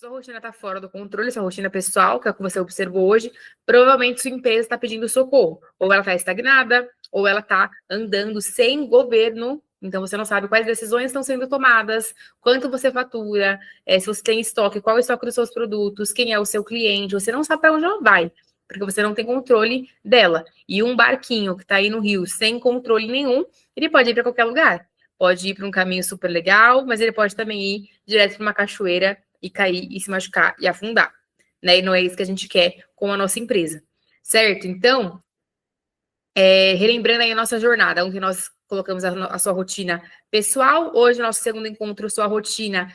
Sua rotina está fora do controle, sua rotina pessoal, que é o que você observou hoje, provavelmente sua empresa está pedindo socorro. Ou ela está estagnada, ou ela está andando sem governo. Então, você não sabe quais decisões estão sendo tomadas, quanto você fatura, se você tem estoque, qual é o estoque dos seus produtos, quem é o seu cliente. Você não sabe para onde ela vai, porque você não tem controle dela. E um barquinho que está aí no rio sem controle nenhum, ele pode ir para qualquer lugar. Pode ir para um caminho super legal, mas ele pode também ir direto para uma cachoeira e cair e se machucar e afundar, né? E não é isso que a gente quer com a nossa empresa, certo? Então, relembrando aí a nossa jornada, onde nós colocamos a sua rotina pessoal, hoje nosso segundo encontro, sua rotina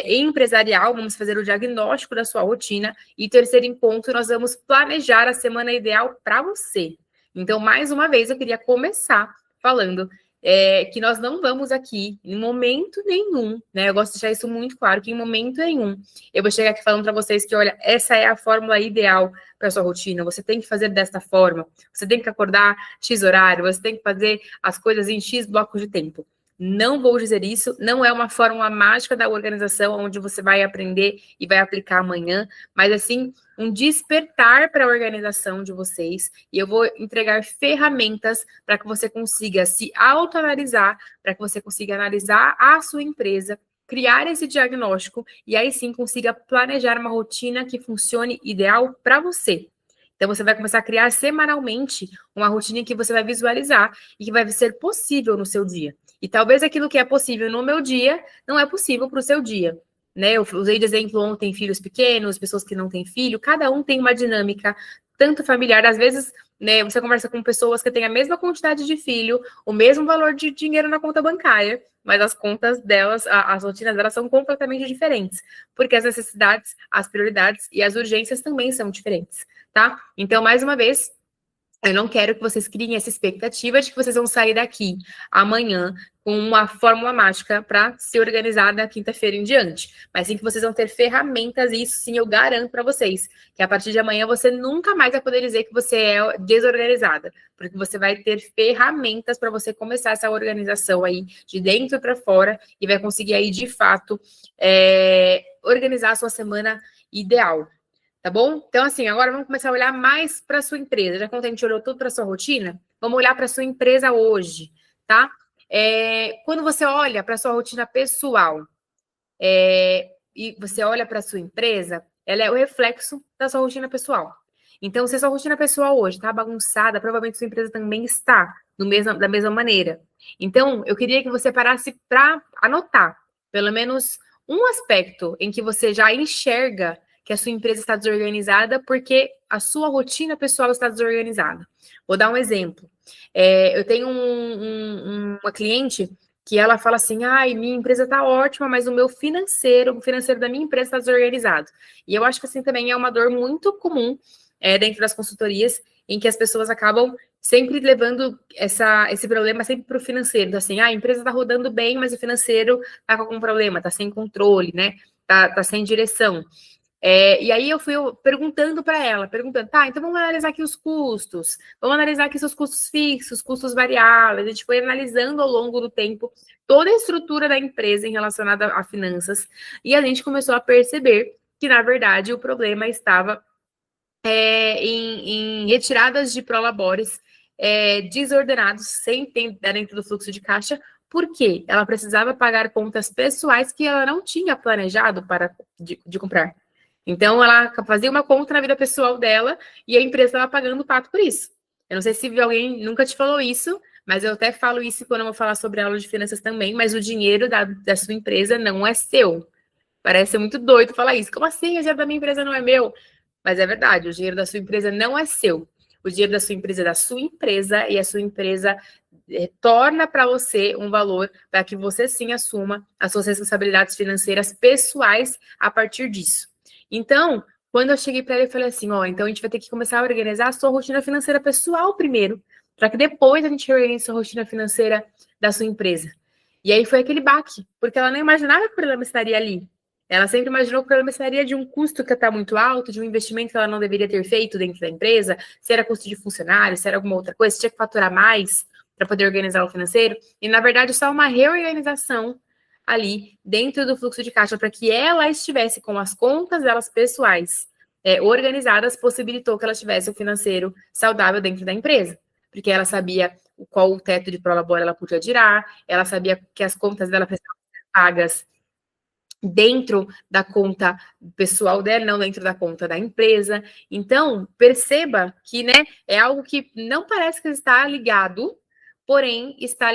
empresarial, vamos fazer o diagnóstico da sua rotina, e terceiro encontro, nós vamos planejar a semana ideal para você. Então, mais uma vez, eu queria começar falando que nós não vamos aqui, em momento nenhum, né? Eu gosto de deixar isso muito claro, que em momento nenhum eu vou chegar aqui falando para vocês que, olha, essa é a fórmula ideal para sua rotina, você tem que fazer desta forma, você tem que acordar X horário, você tem que fazer as coisas em X blocos de tempo. Não vou dizer isso, não é uma fórmula mágica da organização onde você vai aprender e vai aplicar amanhã, mas assim, um despertar para a organização de vocês, e eu vou entregar ferramentas para que você consiga se autoanalisar, para que você consiga analisar a sua empresa, criar esse diagnóstico e aí sim consiga planejar uma rotina que funcione ideal para você. Então, você vai começar a criar semanalmente uma rotina que você vai visualizar e que vai ser possível no seu dia. E talvez aquilo que é possível no meu dia não é possível para o seu dia. Né? Eu usei de exemplo ontem filhos pequenos, pessoas que não têm filho, cada um tem uma dinâmica, tanto familiar, às vezes, né, você conversa com pessoas que têm a mesma quantidade de filho, o mesmo valor de dinheiro na conta bancária, mas as contas delas, as rotinas delas são completamente diferentes, porque as necessidades, as prioridades e as urgências também são diferentes, tá? Então, mais uma vez, eu não quero que vocês criem essa expectativa de que vocês vão sair daqui amanhã com uma fórmula mágica para se organizar da quinta-feira em diante. Mas sim que vocês vão ter ferramentas, e isso sim eu garanto para vocês, que a partir de amanhã você nunca mais vai poder dizer que você é desorganizada, porque você vai ter ferramentas para você começar essa organização aí de dentro para fora e vai conseguir aí, de fato, organizar a sua semana ideal. Tá bom? Então, assim, agora vamos começar a olhar mais para a sua empresa. Já que a gente olhou tudo para a sua rotina, vamos olhar para a sua empresa hoje, tá? Quando você olha para a sua rotina pessoal e você olha para a sua empresa, ela é o reflexo da sua rotina pessoal. Então, se a sua rotina pessoal hoje está bagunçada, provavelmente sua empresa também está da mesma maneira. Então, eu queria que você parasse para anotar, pelo menos um aspecto em que você já enxerga que a sua empresa está desorganizada porque a sua rotina pessoal está desorganizada. Vou dar um exemplo. Eu tenho uma cliente que ela fala assim, ai, minha empresa está ótima, mas o financeiro da minha empresa está desorganizado. E eu acho que assim também é uma dor muito comum dentro das consultorias, em que as pessoas acabam sempre levando esse problema sempre para o financeiro. Então, assim, a empresa está rodando bem, mas o financeiro está com algum problema, está sem controle, né? Tá sem direção. E aí eu fui perguntando para ela, tá, então vamos analisar aqui os custos, vamos analisar aqui seus custos fixos, custos variáveis. A gente foi analisando ao longo do tempo toda a estrutura da empresa em relacionada a finanças, e a gente começou a perceber que, na verdade, o problema estava em retiradas de prolabores desordenados, sem ter dentro do fluxo de caixa, porque ela precisava pagar contas pessoais que ela não tinha planejado de comprar. Então, ela fazia uma conta na vida pessoal dela e a empresa estava pagando o pato por isso. Eu não sei se alguém nunca te falou isso, mas eu até falo isso quando eu vou falar sobre a aula de finanças também, mas o dinheiro da sua empresa não é seu. Parece muito doido falar isso. Como assim? O dinheiro da minha empresa não é meu? Mas é verdade, o dinheiro da sua empresa não é seu. O dinheiro da sua empresa é da sua empresa e a sua empresa torna para você um valor para que você sim assuma as suas responsabilidades financeiras pessoais a partir disso. Então, quando eu cheguei para ele, eu falei assim, então a gente vai ter que começar a organizar a sua rotina financeira pessoal primeiro, para que depois a gente organize a sua rotina financeira da sua empresa. E aí foi aquele baque, porque ela não imaginava que o problema estaria ali. Ela sempre imaginou que o problema estaria de um custo que está muito alto, de um investimento que ela não deveria ter feito dentro da empresa, se era custo de funcionário, se era alguma outra coisa, se tinha que faturar mais para poder organizar o financeiro. E, na verdade, só uma reorganização ali dentro do fluxo de caixa para que ela estivesse com as contas delas pessoais organizadas, possibilitou que ela tivesse o financeiro saudável dentro da empresa, porque ela sabia qual o teto de prolabore ela podia girar, ela sabia que as contas dela precisavam ser pagas dentro da conta pessoal dela, não dentro da conta da empresa. Então, perceba que, né, é algo que não parece que está ligado, porém está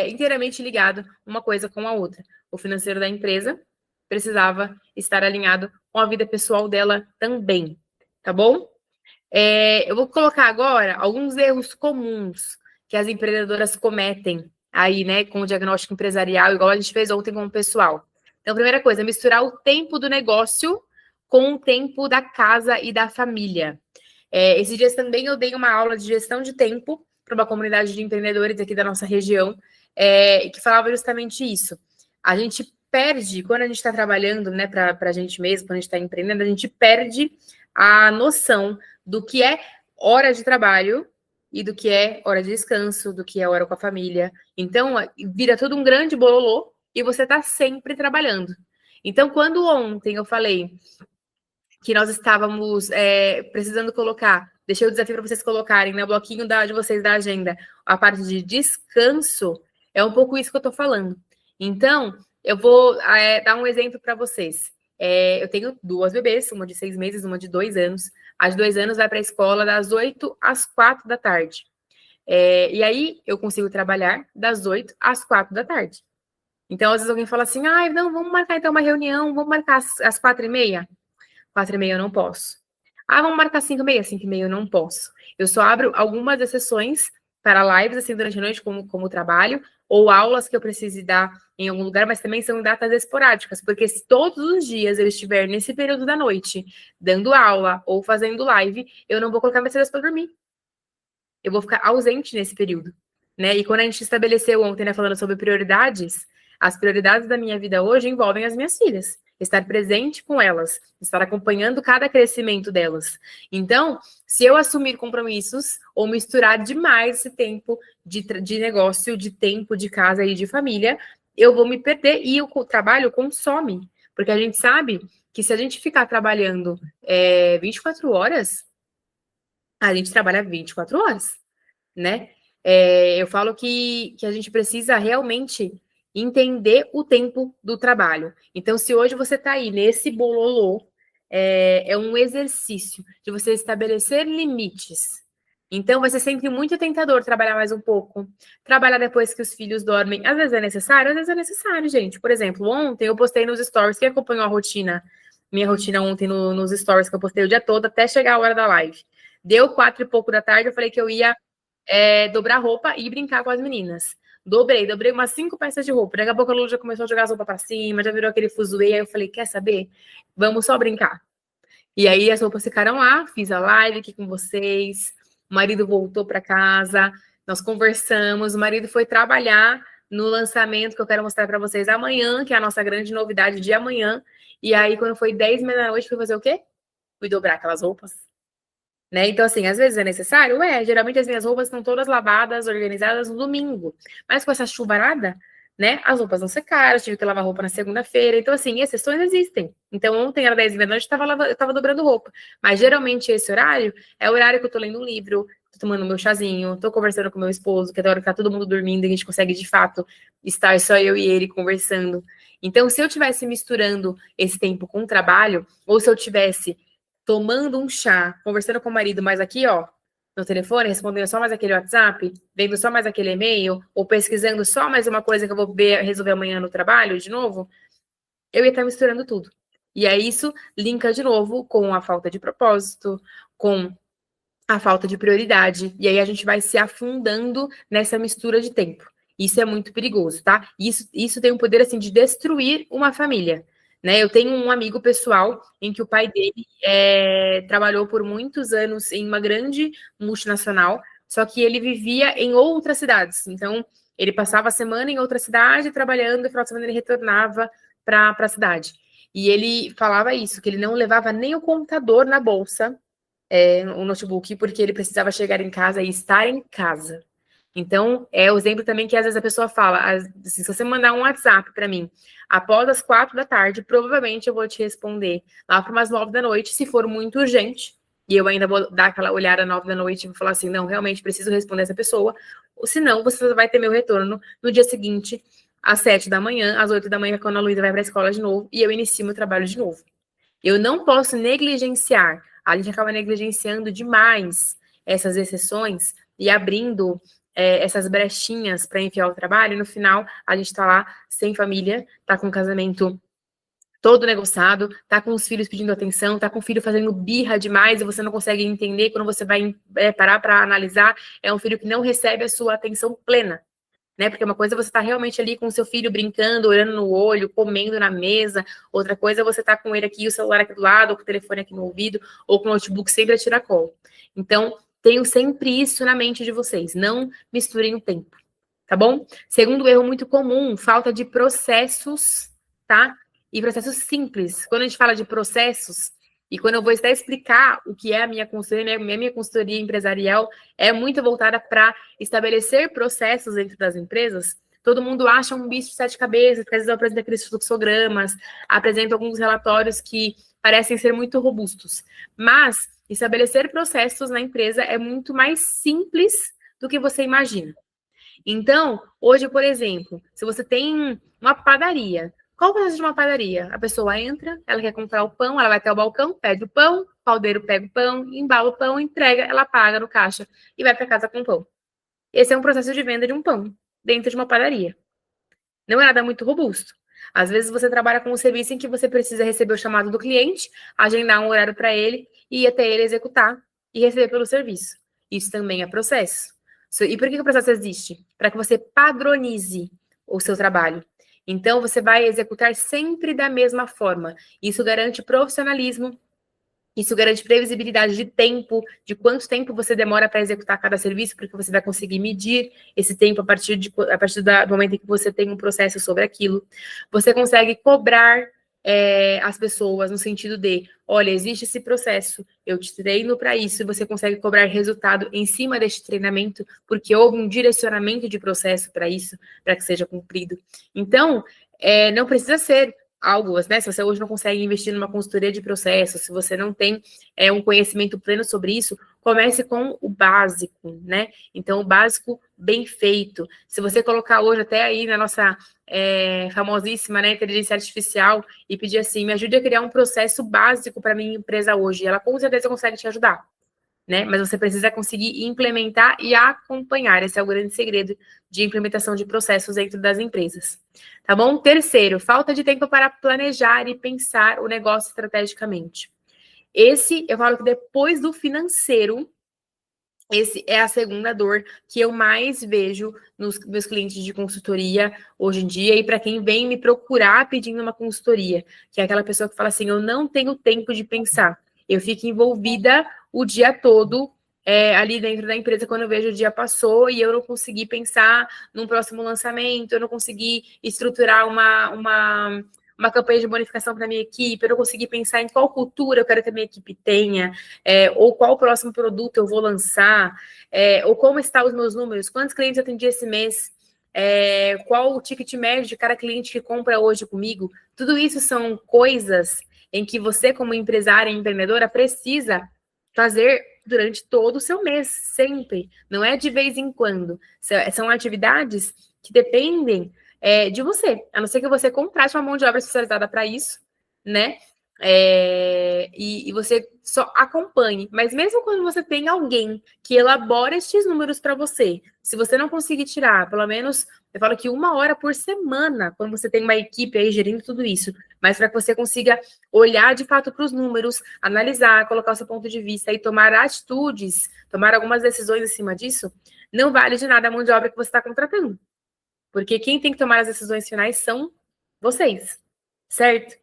inteiramente ligado uma coisa com a outra. O financeiro da empresa precisava estar alinhado com a vida pessoal dela também, tá bom? Eu vou colocar agora alguns erros comuns que as empreendedoras cometem aí, né, com o diagnóstico empresarial, igual a gente fez ontem com o pessoal. Então, primeira coisa, misturar o tempo do negócio com o tempo da casa e da família. Esses dias também eu dei uma aula de gestão de tempo para uma comunidade de empreendedores aqui da nossa região, que falava justamente isso. A gente perde, quando a gente está trabalhando, né, para a gente mesmo, quando a gente está empreendendo, a gente perde a noção do que é hora de trabalho e do que é hora de descanso, do que é hora com a família. Então, vira tudo um grande bololô e você está sempre trabalhando. Então, quando ontem eu falei que nós estávamos precisando colocar, deixei o desafio para vocês colocarem no bloquinho de vocês da agenda, a parte de descanso, é um pouco isso que eu estou falando. Então, eu vou dar um exemplo para vocês. Eu tenho 2 bebês, uma de 6 meses, uma de 2 anos. A de 2 anos vai para a escola das 8 às 4 da tarde. E aí, eu consigo trabalhar das 8 às 4 da tarde. Então, às vezes alguém fala assim, não, vamos marcar então uma reunião, vamos marcar às 4h30? 4h30 eu não posso. Vamos marcar 5h30? 5h30 eu não posso. Eu só abro algumas exceções para lives, assim, durante a noite, como trabalho, ou aulas que eu precise dar em algum lugar, mas também são datas esporádicas, porque se todos os dias eu estiver nesse período da noite, dando aula ou fazendo live, eu não vou colocar minhas filhas para dormir. Eu vou ficar ausente nesse período, né? E quando a gente estabeleceu ontem, né, falando sobre prioridades, as prioridades da minha vida hoje envolvem as minhas filhas. Estar presente com elas, estar acompanhando cada crescimento delas. Então, se eu assumir compromissos ou misturar demais esse tempo de negócio, de tempo de casa e de família, eu vou me perder e o trabalho consome. Porque a gente sabe que se a gente ficar trabalhando 24 horas, a gente trabalha 24 horas, né? Eu falo que a gente precisa realmente entender o tempo do trabalho. Então, se hoje você está aí nesse bololô, é um exercício de você estabelecer limites. Então, vai ser sempre muito tentador trabalhar mais um pouco, trabalhar depois que os filhos dormem. Às vezes é necessário, às vezes é necessário, gente. Por exemplo, ontem eu postei nos stories, quem acompanhou a rotina, minha rotina ontem nos stories que eu postei o dia todo, até chegar a hora da live. Deu 4 e pouco da tarde, eu falei que eu ia dobrar roupa e brincar com as meninas. Dobrei umas 5 peças de roupa. Daqui a pouco a Lulu já começou a jogar as roupas pra cima, já virou aquele fuzuê. Aí eu falei, quer saber? Vamos só brincar. E aí as roupas ficaram lá, fiz a live aqui com vocês. O marido voltou para casa, nós conversamos. O marido foi trabalhar no lançamento que eu quero mostrar para vocês amanhã, que é a nossa grande novidade de amanhã. E aí, quando foi 10h da noite, fui fazer o quê? Fui dobrar aquelas roupas. Né? Então, assim, às vezes é necessário? Geralmente as minhas roupas estão todas lavadas, organizadas no domingo. Mas com essa chuvarada, né, as roupas não secaram, tive que lavar roupa na segunda-feira. Então, assim, exceções existem. Então, ontem era 10h da noite, eu tava dobrando roupa. Mas, geralmente, esse horário é o horário que eu tô lendo um livro, tô tomando meu chazinho, tô conversando com meu esposo, que é da hora que tá todo mundo dormindo e a gente consegue, de fato, estar só eu e ele conversando. Então, se eu tivesse misturando esse tempo com o trabalho, ou se eu tivesse tomando um chá, conversando com o marido, mas aqui, ó, no telefone, respondendo só mais aquele WhatsApp, vendo só mais aquele e-mail, ou pesquisando só mais uma coisa que eu vou resolver amanhã no trabalho, de novo, eu ia estar misturando tudo. E aí isso linka de novo com a falta de propósito, com a falta de prioridade, e aí a gente vai se afundando nessa mistura de tempo. Isso é muito perigoso, tá? Isso tem o poder, assim, de destruir uma família. Né? Eu tenho um amigo pessoal em que o pai dele trabalhou por muitos anos em uma grande multinacional, só que ele vivia em outras cidades. Então, ele passava a semana em outra cidade trabalhando, e no final de semana ele retornava para a cidade. E ele falava isso, que ele não levava nem o computador na bolsa, o notebook, porque ele precisava chegar em casa e estar em casa. Então, é o exemplo também que às vezes a pessoa fala, se você mandar um WhatsApp para mim, após as 4 da tarde, provavelmente eu vou te responder lá para umas 9 da noite, se for muito urgente, e eu ainda vou dar aquela olhada às 9 da noite e vou falar assim, não, realmente preciso responder essa pessoa, ou senão você vai ter meu retorno no dia seguinte, às 7 da manhã, às 8 da manhã, quando a Luísa vai para a escola de novo, e eu inicio meu trabalho de novo. Eu não posso negligenciar, a gente acaba negligenciando demais essas exceções e abrindo essas brechinhas para enfiar o trabalho, e no final a gente está lá sem família, está com o casamento todo negociado, tá com os filhos pedindo atenção, tá com o filho fazendo birra demais e você não consegue entender, quando você vai parar para analisar, é um filho que não recebe a sua atenção plena, né? Porque uma coisa é você tá realmente ali com o seu filho brincando, olhando no olho, comendo na mesa, outra coisa é você tá com ele aqui, o celular aqui do lado, ou com o telefone aqui no ouvido, ou com o notebook sempre a tiracolo. Então, tenham sempre isso na mente de vocês, não misturem o tempo, tá bom? Segundo erro muito comum, falta de processos, tá? E processos simples. Quando a gente fala de processos, e quando eu vou até explicar o que é a minha consultoria, minha consultoria empresarial é muito voltada para estabelecer processos dentro das empresas, todo mundo acha um bicho de 7 cabeças, porque às vezes eu apresento aqueles fluxogramas, apresento alguns relatórios que parecem ser muito robustos. Mas estabelecer processos na empresa é muito mais simples do que você imagina. Então, hoje, por exemplo, se você tem uma padaria, qual o processo de uma padaria? A pessoa entra, ela quer comprar o pão, ela vai até o balcão, pede o pão, o paldeiro pega o pão, embala o pão, entrega, ela paga no caixa e vai para casa com o pão. Esse é um processo de venda de um pão dentro de uma padaria. Não é nada muito robusto. Às vezes você trabalha com um serviço em que você precisa receber o chamado do cliente, agendar um horário para ele e ir até ele executar e receber pelo serviço. Isso também é processo. E por que o processo existe? Para que você padronize o seu trabalho. Então, você vai executar sempre da mesma forma. Isso garante profissionalismo, isso garante previsibilidade de tempo, de quanto tempo você demora para executar cada serviço, porque você vai conseguir medir esse tempo a partir do momento em que você tem um processo sobre aquilo. Você consegue cobrar as pessoas no sentido de, olha, existe esse processo, eu te treino para isso, e você consegue cobrar resultado em cima deste treinamento, porque houve um direcionamento de processo para isso, para que seja cumprido. Então, não precisa ser algo, né? Se você hoje não consegue investir numa consultoria de processo, se você não tem um conhecimento pleno sobre isso, comece com o básico, né? Então, o básico bem feito. Se você colocar hoje até aí na nossa famosíssima, né, inteligência artificial e pedir assim, me ajude a criar um processo básico para minha empresa hoje, ela com certeza consegue te ajudar, né? Mas você precisa conseguir implementar e acompanhar. Esse é o grande segredo de implementação de processos dentro das empresas. Tá bom? Terceiro, falta de tempo para planejar e pensar o negócio estrategicamente. Esse, eu falo que depois do financeiro, esse é a segunda dor que eu mais vejo nos meus clientes de consultoria hoje em dia e para quem vem me procurar pedindo uma consultoria, que é aquela pessoa que fala assim, eu não tenho tempo de pensar. Eu fico envolvida o dia todo ali dentro da empresa quando eu vejo o dia passou e eu não consegui pensar num próximo lançamento, eu não consegui estruturar uma campanha de bonificação para minha equipe, eu não consegui pensar em qual cultura eu quero que a minha equipe tenha, ou qual o próximo produto eu vou lançar, ou como estão os meus números, quantos clientes eu atendi esse mês, qual o ticket médio de cada cliente que compra hoje comigo. Tudo isso são coisas em que você, como empresária e empreendedora, precisa fazer durante todo o seu mês, sempre. Não é de vez em quando. São atividades que dependem de você, a não ser que você contrate uma mão de obra especializada para isso, né? E você só acompanhe. Mas mesmo quando você tem alguém que elabora estes números para você, se você não conseguir tirar, pelo menos, eu falo que 1 hora por semana, quando você tem uma equipe aí gerindo tudo isso, mas para que você consiga olhar de fato para os números, analisar, colocar o seu ponto de vista e tomar atitudes, tomar algumas decisões em cima disso, não vale de nada a mão de obra que você está contratando. Porque quem tem que tomar as decisões finais são vocês, certo?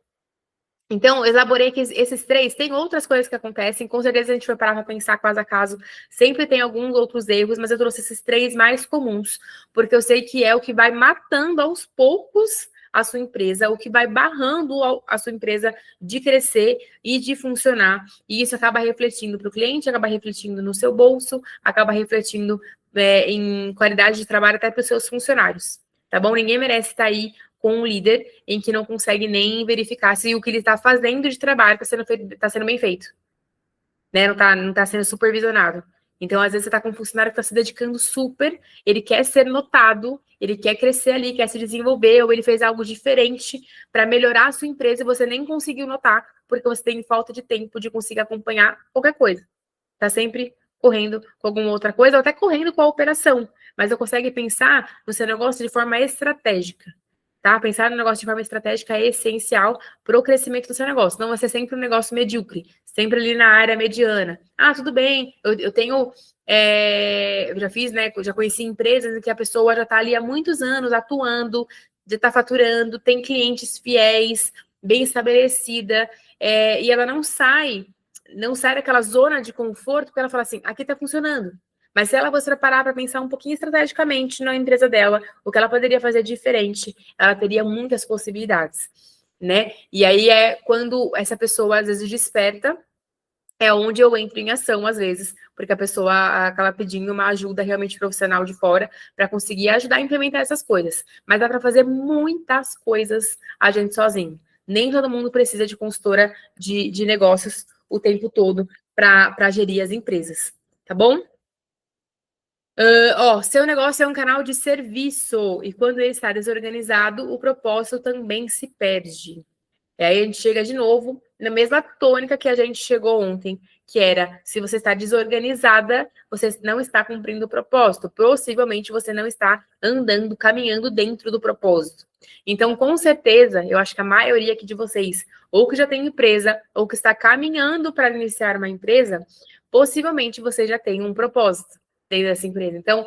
Então, eu elaborei que esses 3, tem outras coisas que acontecem, com certeza a gente vai parar para pensar caso a caso, sempre tem alguns outros erros, mas eu trouxe esses 3 mais comuns, porque eu sei que é o que vai matando aos poucos a sua empresa, o que vai barrando a sua empresa de crescer e de funcionar, e isso acaba refletindo para o cliente, acaba refletindo no seu bolso, acaba refletindo em qualidade de trabalho até para os seus funcionários, tá bom? Ninguém merece estar aí com um líder em que não consegue nem verificar se o que ele está fazendo de trabalho está sendo bem feito, né? Não tá sendo supervisionado. Então, às vezes, você está com um funcionário que está se dedicando super, ele quer ser notado, ele quer crescer ali, quer se desenvolver, ou ele fez algo diferente para melhorar a sua empresa e você nem conseguiu notar, porque você tem falta de tempo de conseguir acompanhar qualquer coisa. Está sempre correndo com alguma outra coisa, ou até correndo com a operação, mas não consegue pensar no seu negócio de forma estratégica. Tá? Pensar no negócio de forma estratégica é essencial para o crescimento do seu negócio. Não vai ser sempre um negócio medíocre, sempre ali na área mediana. Ah, tudo bem, eu tenho. Eu já fiz, né? Eu já conheci empresas em que a pessoa já está ali há muitos anos atuando, já está faturando, tem clientes fiéis, bem estabelecida, e ela não sai daquela zona de conforto, porque ela fala assim: aqui está funcionando. Mas se ela você parar para pensar um pouquinho estrategicamente na empresa dela, o que ela poderia fazer diferente, ela teria muitas possibilidades, né? E aí é quando essa pessoa às vezes desperta, é onde eu entro em ação às vezes, porque a pessoa acaba pedindo uma ajuda realmente profissional de fora para conseguir ajudar a implementar essas coisas. Mas dá para fazer muitas coisas a gente sozinho. Nem todo mundo precisa de consultora de negócios o tempo todo para gerir as empresas, tá bom? Seu negócio é um canal de serviço e quando ele está desorganizado, o propósito também se perde. E aí a gente chega de novo na mesma tônica que a gente chegou ontem, que era, se você está desorganizada, você não está cumprindo o propósito. Possivelmente você não está andando, caminhando dentro do propósito. Então, com certeza, eu acho que a maioria aqui de vocês, ou que já tem empresa, ou que está caminhando para iniciar uma empresa, possivelmente você já tem um propósito dentro dessa empresa. Então,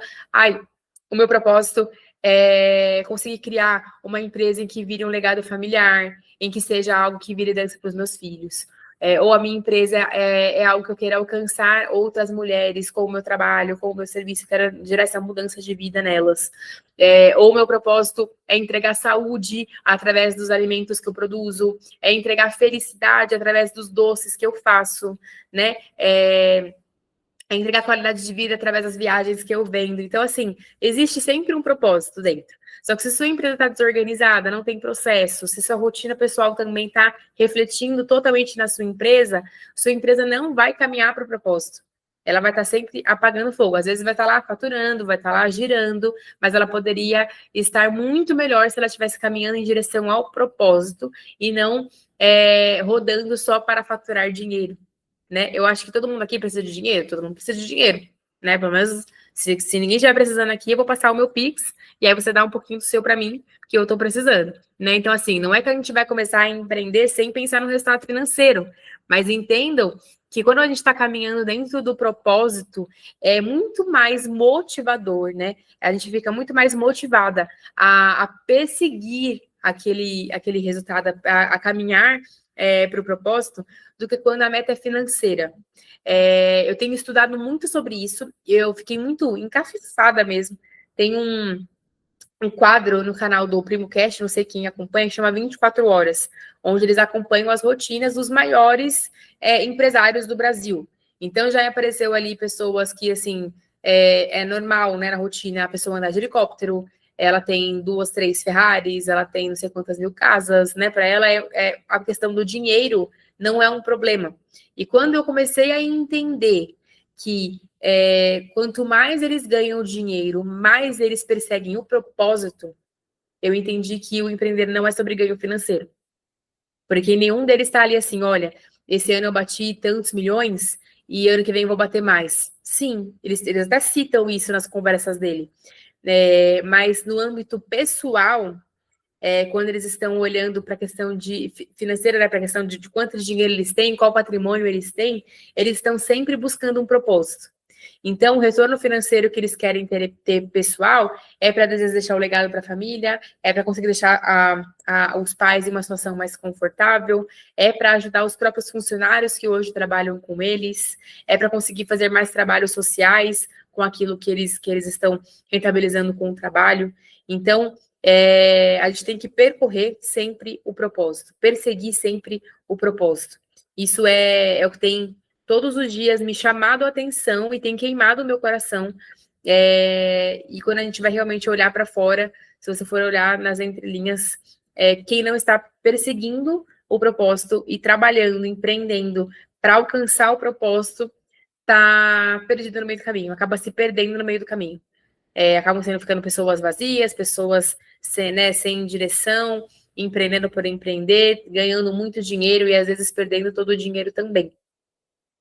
o meu propósito é conseguir criar uma empresa em que vire um legado familiar, em que seja algo que vire herança para os meus filhos. Ou a minha empresa é algo que eu queira alcançar outras mulheres com o meu trabalho, com o meu serviço, quero gerar essa mudança de vida nelas. Ou o meu propósito é entregar saúde através dos alimentos que eu produzo, é entregar felicidade através dos doces que eu faço, né? É entregar qualidade de vida através das viagens que eu vendo. Então, assim, existe sempre um propósito dentro. Só que se sua empresa está desorganizada, não tem processo, se sua rotina pessoal também está refletindo totalmente na sua empresa não vai caminhar para o propósito. Ela vai estar sempre apagando fogo. Às vezes vai estar lá faturando, vai estar lá girando, mas ela poderia estar muito melhor se ela estivesse caminhando em direção ao propósito e não rodando só para faturar dinheiro. Né? Eu acho que todo mundo aqui precisa de dinheiro, todo mundo precisa de dinheiro, né? Pelo menos se ninguém estiver precisando aqui, eu vou passar o meu Pix e aí você dá um pouquinho do seu para mim, que eu estou precisando, né? Então, assim, não é que a gente vai começar a empreender sem pensar no resultado financeiro, mas entendam que quando a gente está caminhando dentro do propósito, é muito mais motivador, né? A gente fica muito mais motivada a perseguir aquele resultado, a caminhar para o propósito, do que quando a meta é financeira. Eu tenho estudado muito sobre isso, eu fiquei muito encafifada mesmo. Tem um quadro no canal do Primo Cast, não sei quem acompanha, que chama 24 Horas, onde eles acompanham as rotinas dos maiores empresários do Brasil. Então, já apareceu ali pessoas que, assim, é normal, né, na rotina, a pessoa andar de helicóptero, ela tem 2, 3 Ferraris, ela tem não sei quantas mil casas, né, para ela a questão do dinheiro não é um problema. E quando eu comecei a entender que quanto mais eles ganham dinheiro, mais eles perseguem o propósito, eu entendi que o empreender não é sobre ganho financeiro. Porque nenhum deles está ali assim, olha, esse ano eu bati tantos milhões e ano que vem eu vou bater mais. Sim, eles até citam isso nas conversas dele. Mas no âmbito pessoal, quando eles estão olhando para a questão financeira, né, para a questão de quanto dinheiro eles têm, qual patrimônio eles têm, eles estão sempre buscando um propósito. Então, o retorno financeiro que eles querem ter pessoal é para, às vezes, deixar o legado para a família, é para conseguir deixar os pais em uma situação mais confortável, é para ajudar os próprios funcionários que hoje trabalham com eles, é para conseguir fazer mais trabalhos sociais com aquilo que eles estão rentabilizando com o trabalho. Então, a gente tem que percorrer sempre o propósito, perseguir sempre o propósito. Isso é o que tem todos os dias me chamado a atenção e tem queimado o meu coração E quando a gente vai realmente olhar para fora, se você for olhar nas entrelinhas, quem não está perseguindo o propósito e trabalhando, empreendendo para alcançar o propósito, está perdido no meio do caminho, acaba se perdendo no meio do caminho. Acabam ficando pessoas vazias, pessoas sem direção, empreendendo por empreender, ganhando muito dinheiro e às vezes perdendo todo o dinheiro também.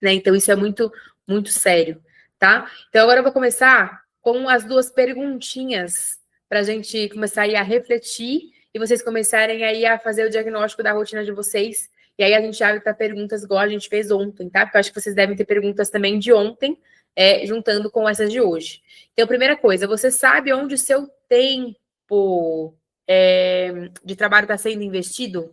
Né? Então, isso é muito, muito sério, tá? Então, agora eu vou começar com as duas perguntinhas para a gente começar aí a refletir e vocês começarem aí a fazer o diagnóstico da rotina de vocês. E aí a gente abre para perguntas igual a gente fez ontem, tá? Porque eu acho que vocês devem ter perguntas também de ontem, juntando com essas de hoje. Então, primeira coisa, você sabe onde o seu tempo de trabalho está sendo investido?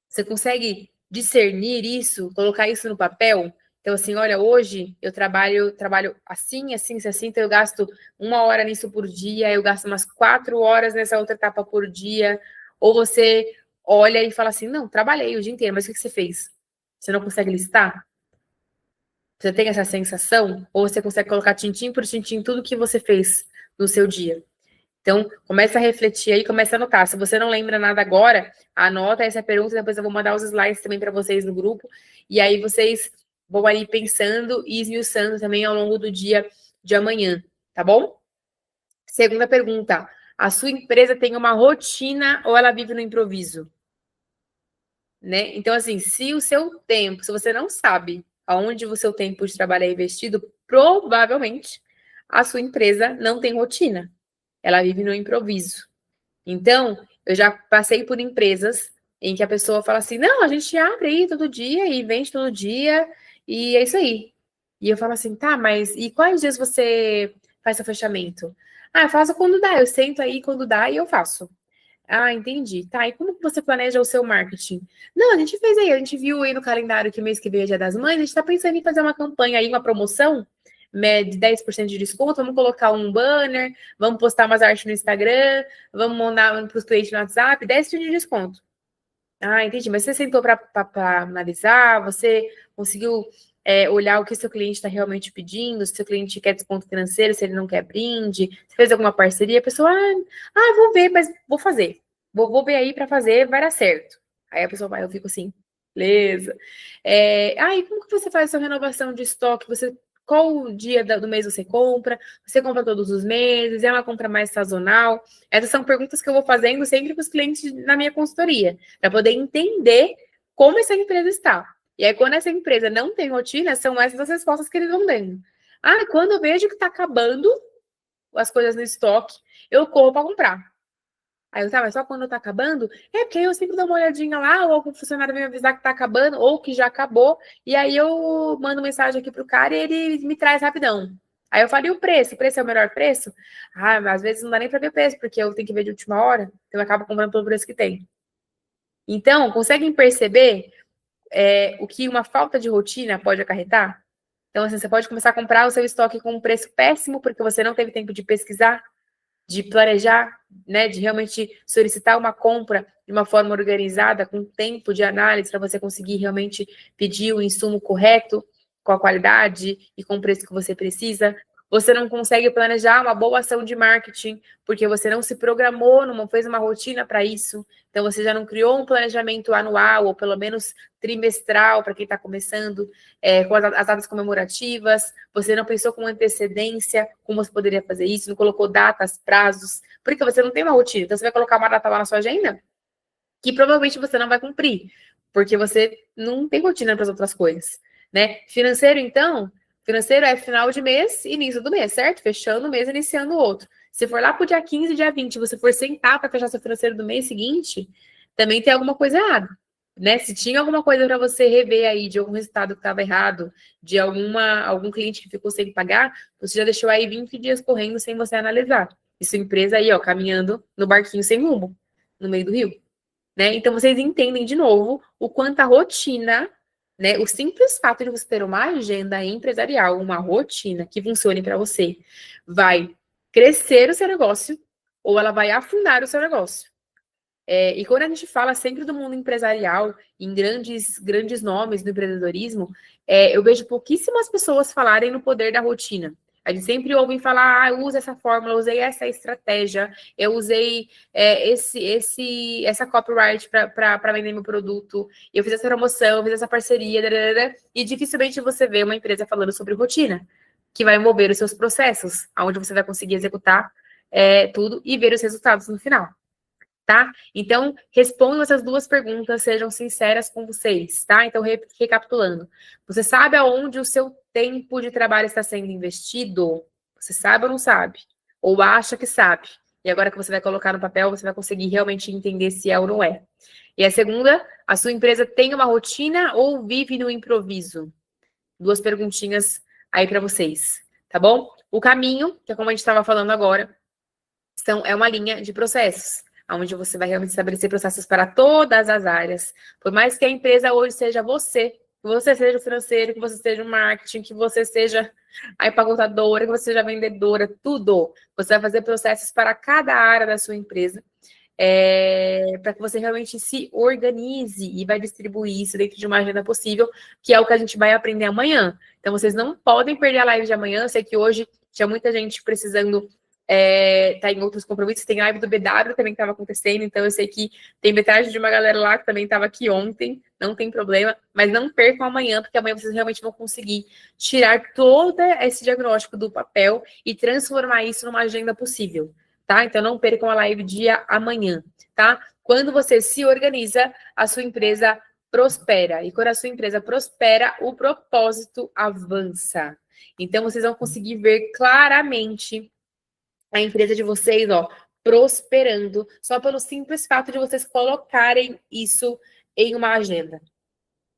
Você consegue discernir isso, colocar isso no papel? Então, assim, olha, hoje eu trabalho assim, assim, assim, então eu gasto 1 hora nisso por dia, eu gasto umas 4 horas nessa outra etapa por dia. Ou você olha e fala assim, não, trabalhei o dia inteiro, mas o que você fez? Você não consegue listar? Você tem essa sensação? Ou você consegue colocar tintim por tintim tudo que você fez no seu dia? Então, começa a refletir aí, começa a anotar. Se você não lembra nada agora, anota essa pergunta, depois eu vou mandar os slides também para vocês no grupo. E aí vocês vão ali pensando e esmiuçando também ao longo do dia de amanhã, tá bom? Segunda pergunta. A sua empresa tem uma rotina ou ela vive no improviso? Né? Então, assim, se você não sabe aonde o seu tempo de trabalho é investido, provavelmente a sua empresa não tem rotina. Ela vive no improviso. Então, eu já passei por empresas em que a pessoa fala assim, não, a gente abre aí todo dia e vende todo dia, e é isso aí. E eu falo assim, tá, mas e quais dias você faz seu fechamento? Ah, eu faço quando dá, eu sento aí quando dá e eu faço. Ah, entendi. Tá, e como que você planeja o seu marketing? Não, a gente fez aí, a gente viu aí no calendário que mês que vem é Dia das Mães, a gente tá pensando em fazer uma campanha aí, uma promoção, de 10% de desconto, vamos colocar um banner, vamos postar umas artes no Instagram, vamos mandar para os clientes no WhatsApp, 10% de desconto. Ah, entendi. Mas você sentou para analisar, você conseguiu olhar o que o seu cliente está realmente pedindo, se o seu cliente quer desconto financeiro, se ele não quer brinde, se fez alguma parceria, a pessoa, vou ver, mas vou fazer. Vou ver aí para fazer, vai dar certo. Aí a pessoa vai, eu fico assim, beleza. E como que você faz a sua renovação de estoque? Qual dia do mês você compra? Você compra todos os meses? É uma compra mais sazonal? Essas são perguntas que eu vou fazendo sempre para os clientes na minha consultoria, para poder entender como essa empresa está. E aí, quando essa empresa não tem rotina, são essas as respostas que eles vão dando. Quando eu vejo que está acabando as coisas no estoque, eu corro para comprar. Aí eu, tá, mas só quando tá acabando? Porque aí eu sempre dou uma olhadinha lá, ou algum funcionário vem me avisar que tá acabando, ou que já acabou, e aí eu mando mensagem aqui pro cara e ele me traz rapidão. Aí eu falei, o preço? O preço é o melhor preço? Mas às vezes não dá nem pra ver preço, porque eu tenho que ver de última hora, então eu acabo comprando pelo preço que tem. Então, conseguem perceber o que uma falta de rotina pode acarretar? Então, assim, você pode começar a comprar o seu estoque com um preço péssimo, porque você não teve tempo de pesquisar, de planejar, né, de realmente solicitar uma compra de uma forma organizada, com tempo de análise, para você conseguir realmente pedir o insumo correto, com a qualidade e com o preço que você precisa. Você não consegue planejar uma boa ação de marketing, porque você não se programou, não fez uma rotina para isso. Então, você já não criou um planejamento anual, ou pelo menos trimestral, para quem está começando, com as datas comemorativas. Você não pensou com antecedência como você poderia fazer isso, não colocou datas, prazos, porque você não tem uma rotina. Então, você vai colocar uma data lá na sua agenda que provavelmente você não vai cumprir, porque você não tem rotina para as outras coisas, né? Financeiro, então, financeiro é final de mês, início do mês, certo? Fechando o mês, iniciando o outro. Se for lá pro dia 15, dia 20, você for sentar para fechar seu financeiro do mês seguinte, também tem alguma coisa errada, né? Se tinha alguma coisa para você rever aí de algum resultado que estava errado, de algum cliente que ficou sem pagar, você já deixou aí 20 dias correndo sem você analisar. E sua empresa aí, ó, caminhando no barquinho sem rumo, no meio do rio. Né? Então, vocês entendem de novo o quanto a rotina, né? O simples fato de você ter uma agenda empresarial, uma rotina que funcione para você, vai crescer o seu negócio ou ela vai afundar o seu negócio. E quando a gente fala sempre do mundo empresarial, em grandes nomes do empreendedorismo, eu vejo pouquíssimas pessoas falarem no poder da rotina. A gente sempre ouve falar, eu uso essa fórmula, eu usei essa estratégia, eu usei essa copyright para vender meu produto, eu fiz essa promoção, eu fiz essa parceria, e dificilmente você vê uma empresa falando sobre rotina, que vai envolver os seus processos, onde você vai conseguir executar tudo e ver os resultados no final. Tá? Então, respondam essas duas perguntas, sejam sinceras com vocês, tá? Então, recapitulando. Você sabe aonde o seu tempo de trabalho está sendo investido? Você sabe ou não sabe? Ou acha que sabe? E agora que você vai colocar no papel, você vai conseguir realmente entender se é ou não é. E a segunda, a sua empresa tem uma rotina ou vive no improviso? Duas perguntinhas aí para vocês, tá bom? O caminho, que é como a gente estava falando agora, é uma linha de processos, onde você vai realmente estabelecer processos para todas as áreas. Por mais que a empresa hoje seja você, que você seja o financeiro, que você seja o marketing, que você seja a empacotadora, que você seja a vendedora, tudo. Você vai fazer processos para cada área da sua empresa, para que você realmente se organize e vai distribuir isso dentro de uma agenda possível, que é o que a gente vai aprender amanhã. Então, vocês não podem perder a live de amanhã. Eu sei que hoje tinha muita gente precisando tá em outros compromissos. Tem live do BW também que estava acontecendo, então eu sei que tem metade de uma galera lá que também estava aqui ontem, não tem problema, mas não percam amanhã, porque amanhã vocês realmente vão conseguir tirar todo esse diagnóstico do papel e transformar isso numa agenda possível, tá? Então não percam a live dia amanhã, tá? Quando você se organiza, a sua empresa prospera, e quando a sua empresa prospera, o propósito avança. Então vocês vão conseguir ver claramente a empresa de vocês, ó, prosperando, só pelo simples fato de vocês colocarem isso em uma agenda.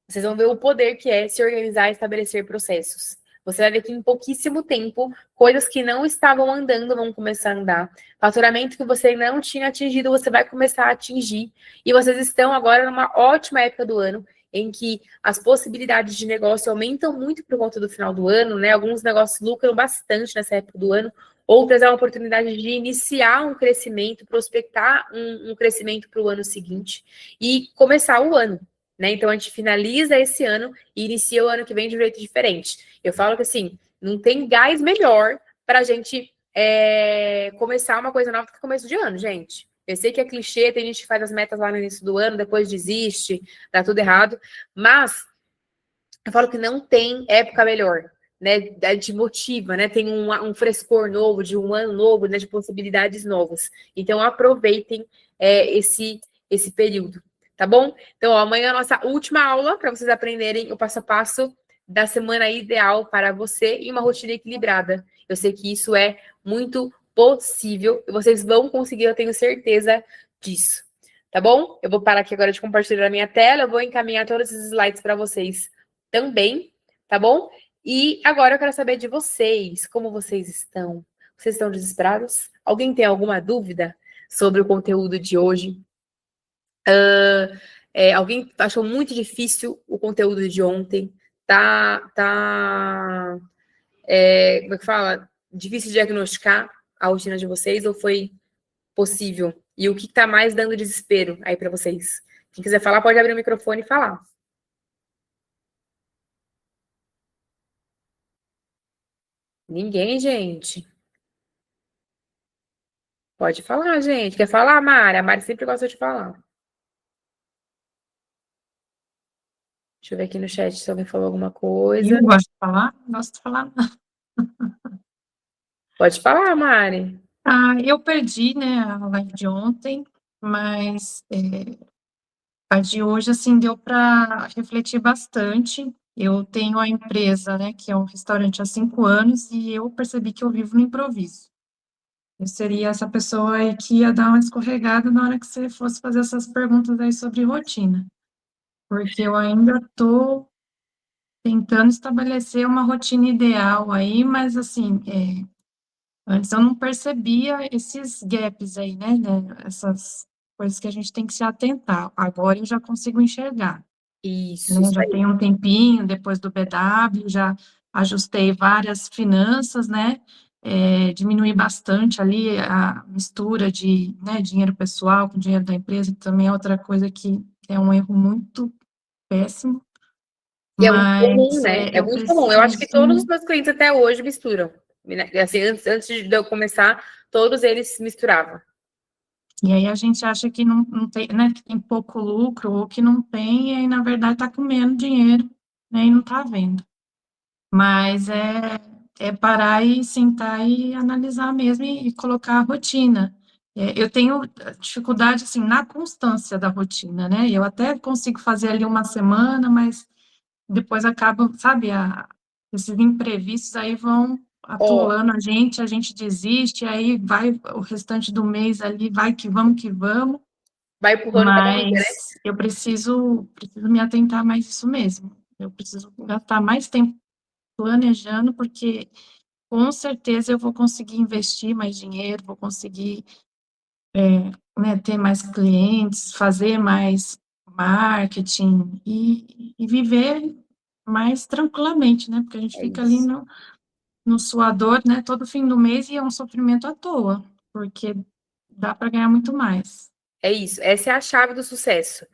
Vocês vão ver o poder que é se organizar e estabelecer processos. Você vai ver que em pouquíssimo tempo, coisas que não estavam andando vão começar a andar. Faturamento que você não tinha atingido, você vai começar a atingir. E vocês estão agora numa ótima época do ano, em que as possibilidades de negócio aumentam muito por conta do final do ano, né? Alguns negócios lucram bastante nessa época do ano, outras é uma oportunidade de iniciar um crescimento, prospectar um crescimento para o ano seguinte e começar o ano, né? Então a gente finaliza esse ano e inicia o ano que vem de um jeito diferente. Eu falo que assim, não tem gás melhor para a gente começar uma coisa nova que começo de ano, gente. Eu sei que é clichê, tem gente que faz as metas lá no início do ano, depois desiste, dá tudo errado, mas eu falo que não tem época melhor, né? Te motiva, né? Tem um frescor novo, de um ano novo, né? De possibilidades novas. Então aproveitem esse período, tá bom? Então, ó, amanhã é a nossa última aula para vocês aprenderem o passo a passo da semana ideal para você e uma rotina equilibrada. Eu sei que isso é muito possível e vocês vão conseguir, eu tenho certeza disso. Tá bom? Eu vou parar aqui agora de compartilhar a minha tela, eu vou encaminhar todos esses slides para vocês também, tá bom? E agora eu quero saber de vocês, como vocês estão? Vocês estão desesperados? Alguém tem alguma dúvida sobre o conteúdo de hoje? Alguém achou muito difícil o conteúdo de ontem? Como é que fala? Difícil diagnosticar a rotina de vocês ou foi possível? E o que está mais dando desespero aí para vocês? Quem quiser falar, pode abrir o microfone e falar. Ninguém, gente. Pode falar, gente. Quer falar, Mari? A Mari sempre gosta de falar. Deixa eu ver aqui no chat se alguém falou alguma coisa. Eu gosto de falar? Não gosto de falar. Pode falar, Mari. Eu perdi, né, a live de ontem, mas a de hoje, assim, deu para refletir bastante. Eu tenho a empresa, né, que é um restaurante há 5 anos, e eu percebi que eu vivo no improviso. Eu seria essa pessoa aí que ia dar uma escorregada na hora que você fosse fazer essas perguntas aí sobre rotina, porque eu ainda estou tentando estabelecer uma rotina ideal aí, mas assim, antes eu não percebia esses gaps aí, né, essas coisas que a gente tem que se atentar. Agora eu já consigo enxergar, Isso, né, isso já aí. tem um tempinho depois do BW, já ajustei várias finanças, né, diminui bastante ali a mistura de, né, dinheiro pessoal com dinheiro da empresa, que também é outra coisa que é um erro muito péssimo, E é muito comum, mas né? É eu muito comum. Eu acho que preciso. todos os meus clientes até hoje misturam. Assim, antes de eu começar, todos eles se misturavam. E aí a gente acha que não tem, né, que tem pouco lucro ou que não tem, e aí, na verdade, está comendo dinheiro, né, e não está vendo. Mas é parar e sentar e analisar mesmo e colocar a rotina. Eu tenho dificuldade, assim, na constância da rotina, né? Eu até consigo fazer ali uma semana, mas depois acaba, sabe, esses imprevistos aí vão Ó, atolando a gente desiste, aí vai o restante do mês ali, vai que vamos, vai empurrando com a barriga, né? mas eu preciso me atentar mais isso mesmo. Eu preciso gastar mais tempo planejando, porque com certeza eu vou conseguir investir mais dinheiro, vou conseguir, né, ter mais clientes, fazer mais marketing e viver mais tranquilamente, né? Porque a gente É fica ali isso. no suador, né, todo fim do mês e é um sofrimento à toa, porque dá para ganhar muito mais. É isso. Essa é a chave do sucesso.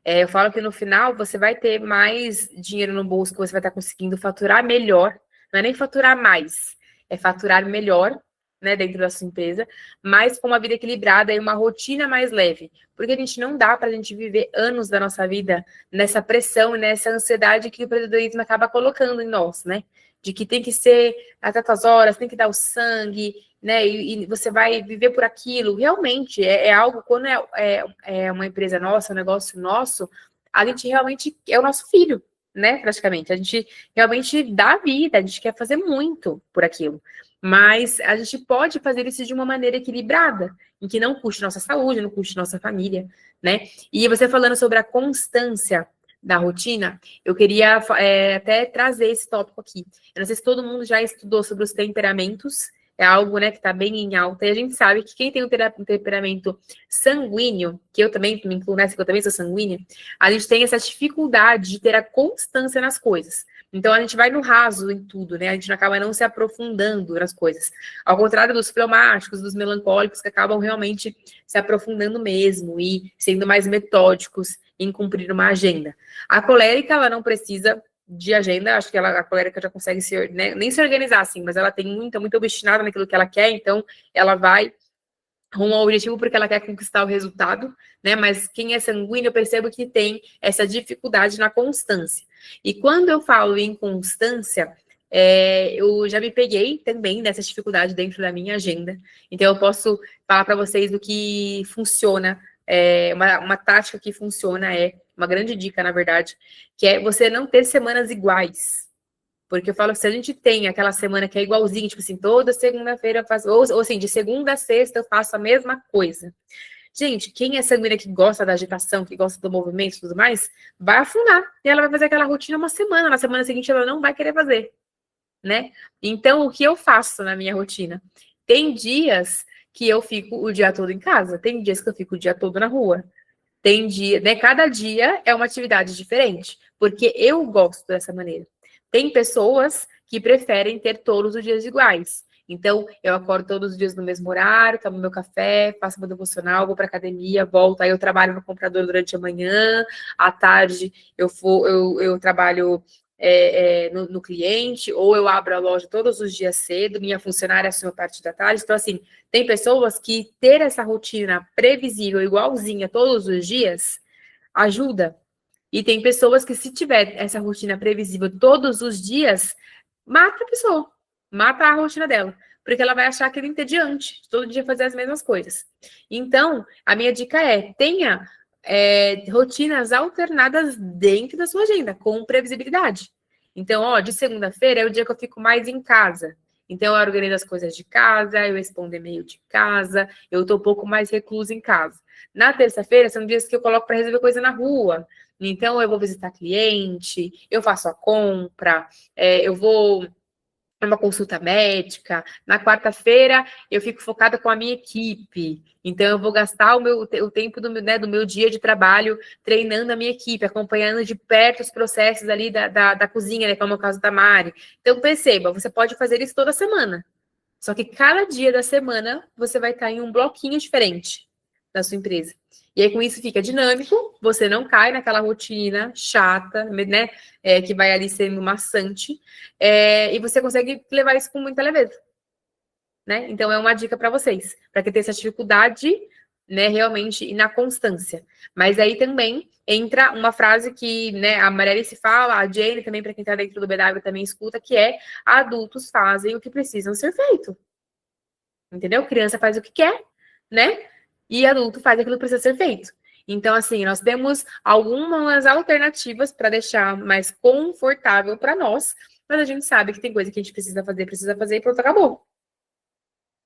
Eu falo que no final você vai ter mais dinheiro no bolso, que você vai estar conseguindo faturar melhor. Não é nem faturar mais, é faturar melhor, né, dentro da sua empresa, mas com uma vida equilibrada e uma rotina mais leve. Porque a gente não dá para a gente viver anos da nossa vida nessa pressão e nessa ansiedade que o empreendedorismo acaba colocando em nós, né? De que tem que ser a tantas horas, tem que dar o sangue, né? E você vai viver por aquilo. Realmente é algo, quando é uma empresa nossa, um negócio nosso, a gente realmente é o nosso filho, né? Praticamente. A gente realmente dá a vida, a gente quer fazer muito por aquilo. Mas a gente pode fazer isso de uma maneira equilibrada, em que não custe nossa saúde, não custe nossa família, né? E você falando sobre a constância da rotina, eu queria até trazer esse tópico aqui. Eu não sei se todo mundo já estudou sobre os temperamentos, é algo, né, que está bem em alta, e a gente sabe que quem tem um temperamento sanguíneo, que eu também me incluo nessa, que eu também sou sanguínea, a gente tem essa dificuldade de ter a constância nas coisas. Então a gente vai no raso em tudo, né? A gente acaba não se aprofundando nas coisas. Ao contrário dos fleumáticos, dos melancólicos, que acabam realmente se aprofundando mesmo e sendo mais metódicos em cumprir uma agenda. A colérica, ela não precisa de agenda, acho que a colérica já consegue né, nem se organizar assim, mas ela tem muito obstinada naquilo que ela quer, então ela vai rumo ao objetivo porque ela quer conquistar o resultado, né? Mas quem é sanguíneo, eu percebo que tem essa dificuldade na constância. E quando eu falo em constância, eu já me peguei também nessa dificuldade dentro da minha agenda. Então, eu posso falar para vocês do que funciona, uma tática que funciona uma grande dica, na verdade, que é você não ter semanas iguais. Porque eu falo que se a gente tem aquela semana que é igualzinho, tipo assim, toda segunda-feira eu faço, ou assim, de segunda a sexta eu faço a mesma coisa. Gente, quem é sanguínea que gosta da agitação, que gosta do movimento e tudo mais, vai afundar. E ela vai fazer aquela rotina uma semana, na semana seguinte ela não vai querer fazer, né? Então, o que eu faço na minha rotina? Tem dias que eu fico o dia todo em casa, tem dias que eu fico o dia todo na rua. Tem dia, né? Cada dia é uma atividade diferente, porque eu gosto dessa maneira. Tem pessoas que preferem ter todos os dias iguais. Então, eu acordo todos os dias no mesmo horário, tomo meu café, faço meu devocional, vou para academia, volto, aí eu trabalho no computador durante a manhã, à tarde eu trabalho no cliente, ou eu abro a loja todos os dias cedo, minha funcionária assume a parte da tarde. Então, assim, tem pessoas que ter essa rotina previsível, igualzinha, todos os dias, ajuda. E tem pessoas que, se tiver essa rotina previsível todos os dias, mata a pessoa, mata a rotina dela. Porque ela vai achar aquilo entediante, todo dia fazer as mesmas coisas. Então, a minha dica tenha rotinas alternadas dentro da sua agenda, com previsibilidade. Então, de segunda-feira é o dia que eu fico mais em casa. Então, eu organizo as coisas de casa, eu respondo e-mail de casa, eu estou um pouco mais reclusa em casa. Na terça-feira, são dias que eu coloco para resolver coisa na rua. Então, eu vou visitar cliente, eu faço a compra, eu vou uma consulta médica. Na quarta-feira, eu fico focada com a minha equipe. Então, eu vou gastar o tempo do meu dia de trabalho treinando a minha equipe, acompanhando de perto os processos ali da cozinha, né, como é o caso da Mari. Então, perceba, você pode fazer isso toda semana. Só que cada dia da semana você vai estar em um bloquinho diferente da sua empresa. E aí, com isso, fica dinâmico, você não cai naquela rotina chata, né? Que vai ali sendo maçante, e você consegue levar isso com muita leveza. né? Então, é uma dica para vocês, para quem tem essa dificuldade, né, realmente, e na constância. Mas aí também entra uma frase que, né, a Marielle fala, a Jane também, para quem está dentro do BW, também escuta, que é: adultos fazem o que precisam ser feito. Entendeu? Criança faz o que quer, né? E adulto faz aquilo que precisa ser feito. Então, assim, nós temos algumas alternativas para deixar mais confortável para nós, mas a gente sabe que tem coisa que a gente precisa fazer e pronto, acabou.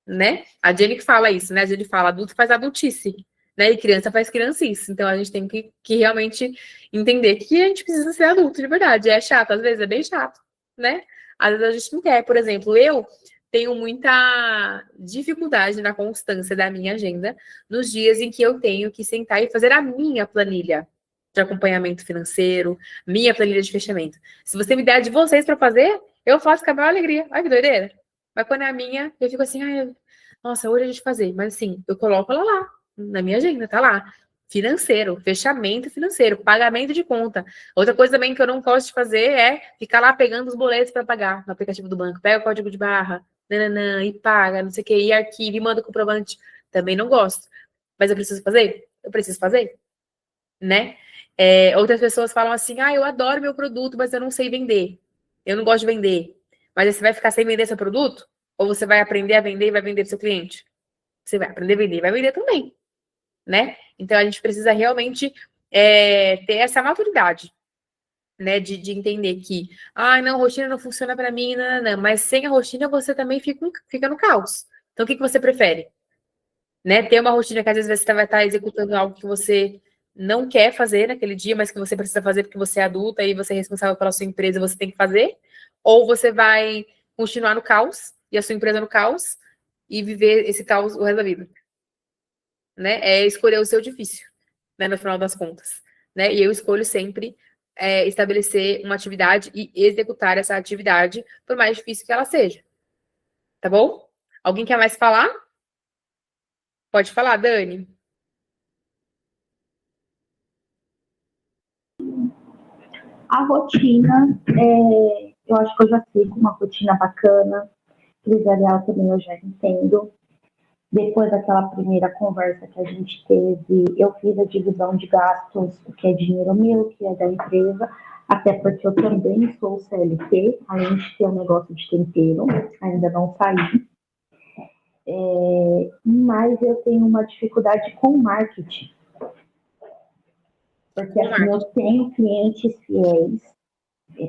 Né? A Jenny que fala isso, né? A Jenny fala, adulto faz adultice, né? E criança faz criancice. Então, a gente tem que realmente entender que a gente precisa ser adulto de verdade. É chato, às vezes é bem chato, né? Às vezes a gente não quer. Por exemplo, eu tenho muita dificuldade na constância da minha agenda nos dias em que eu tenho que sentar e fazer a minha planilha de acompanhamento financeiro, minha planilha de fechamento. Se você me der a de vocês para fazer, eu faço com a maior alegria. Olha que doideira. Mas quando é a minha, eu fico assim, nossa, hoje a gente fazer. Mas assim, eu coloco ela lá, na minha agenda, tá lá. Financeiro, fechamento financeiro, pagamento de conta. Outra coisa também que eu não gosto de fazer é ficar lá pegando os boletos para pagar no aplicativo do banco. Pega o código de barra, nananã, e paga, não sei o que, e arquiva, e manda o comprovante. Também não gosto. Mas eu preciso fazer? Eu preciso fazer, né? Outras pessoas falam assim, eu adoro meu produto, mas eu não sei vender. Eu não gosto de vender. Mas aí você vai ficar sem vender seu produto? Ou você vai aprender a vender e vai vender para o seu cliente? Você vai aprender a vender e vai vender também, né? Então, a gente precisa realmente ter essa maturidade, né? De entender que, não, a rotina não funciona para mim, não. Mas sem a rotina, você também fica no caos. Então, o que você prefere? Né? Ter uma rotina que às vezes você vai estar executando algo que você não quer fazer naquele dia, mas que você precisa fazer porque você é adulta e você é responsável pela sua empresa, você tem que fazer, ou você vai continuar no caos e a sua empresa no caos e viver esse caos o resto da vida, né? É escolher o seu difícil, né? No final das contas, né? E eu escolho sempre estabelecer uma atividade e executar essa atividade, por mais difícil que ela seja, tá bom? Alguém quer mais falar? Pode falar, Dani. A rotina, eu acho que eu já sigo uma rotina bacana, empresarial também eu já entendo. Depois daquela primeira conversa que a gente teve, eu fiz a divisão de gastos, o que é dinheiro meu, o que é da empresa, até porque eu também sou CLT, além de ter um negócio de tempero, ainda não saí. Mas eu tenho uma dificuldade com marketing. Porque assim, eu tenho clientes fiéis,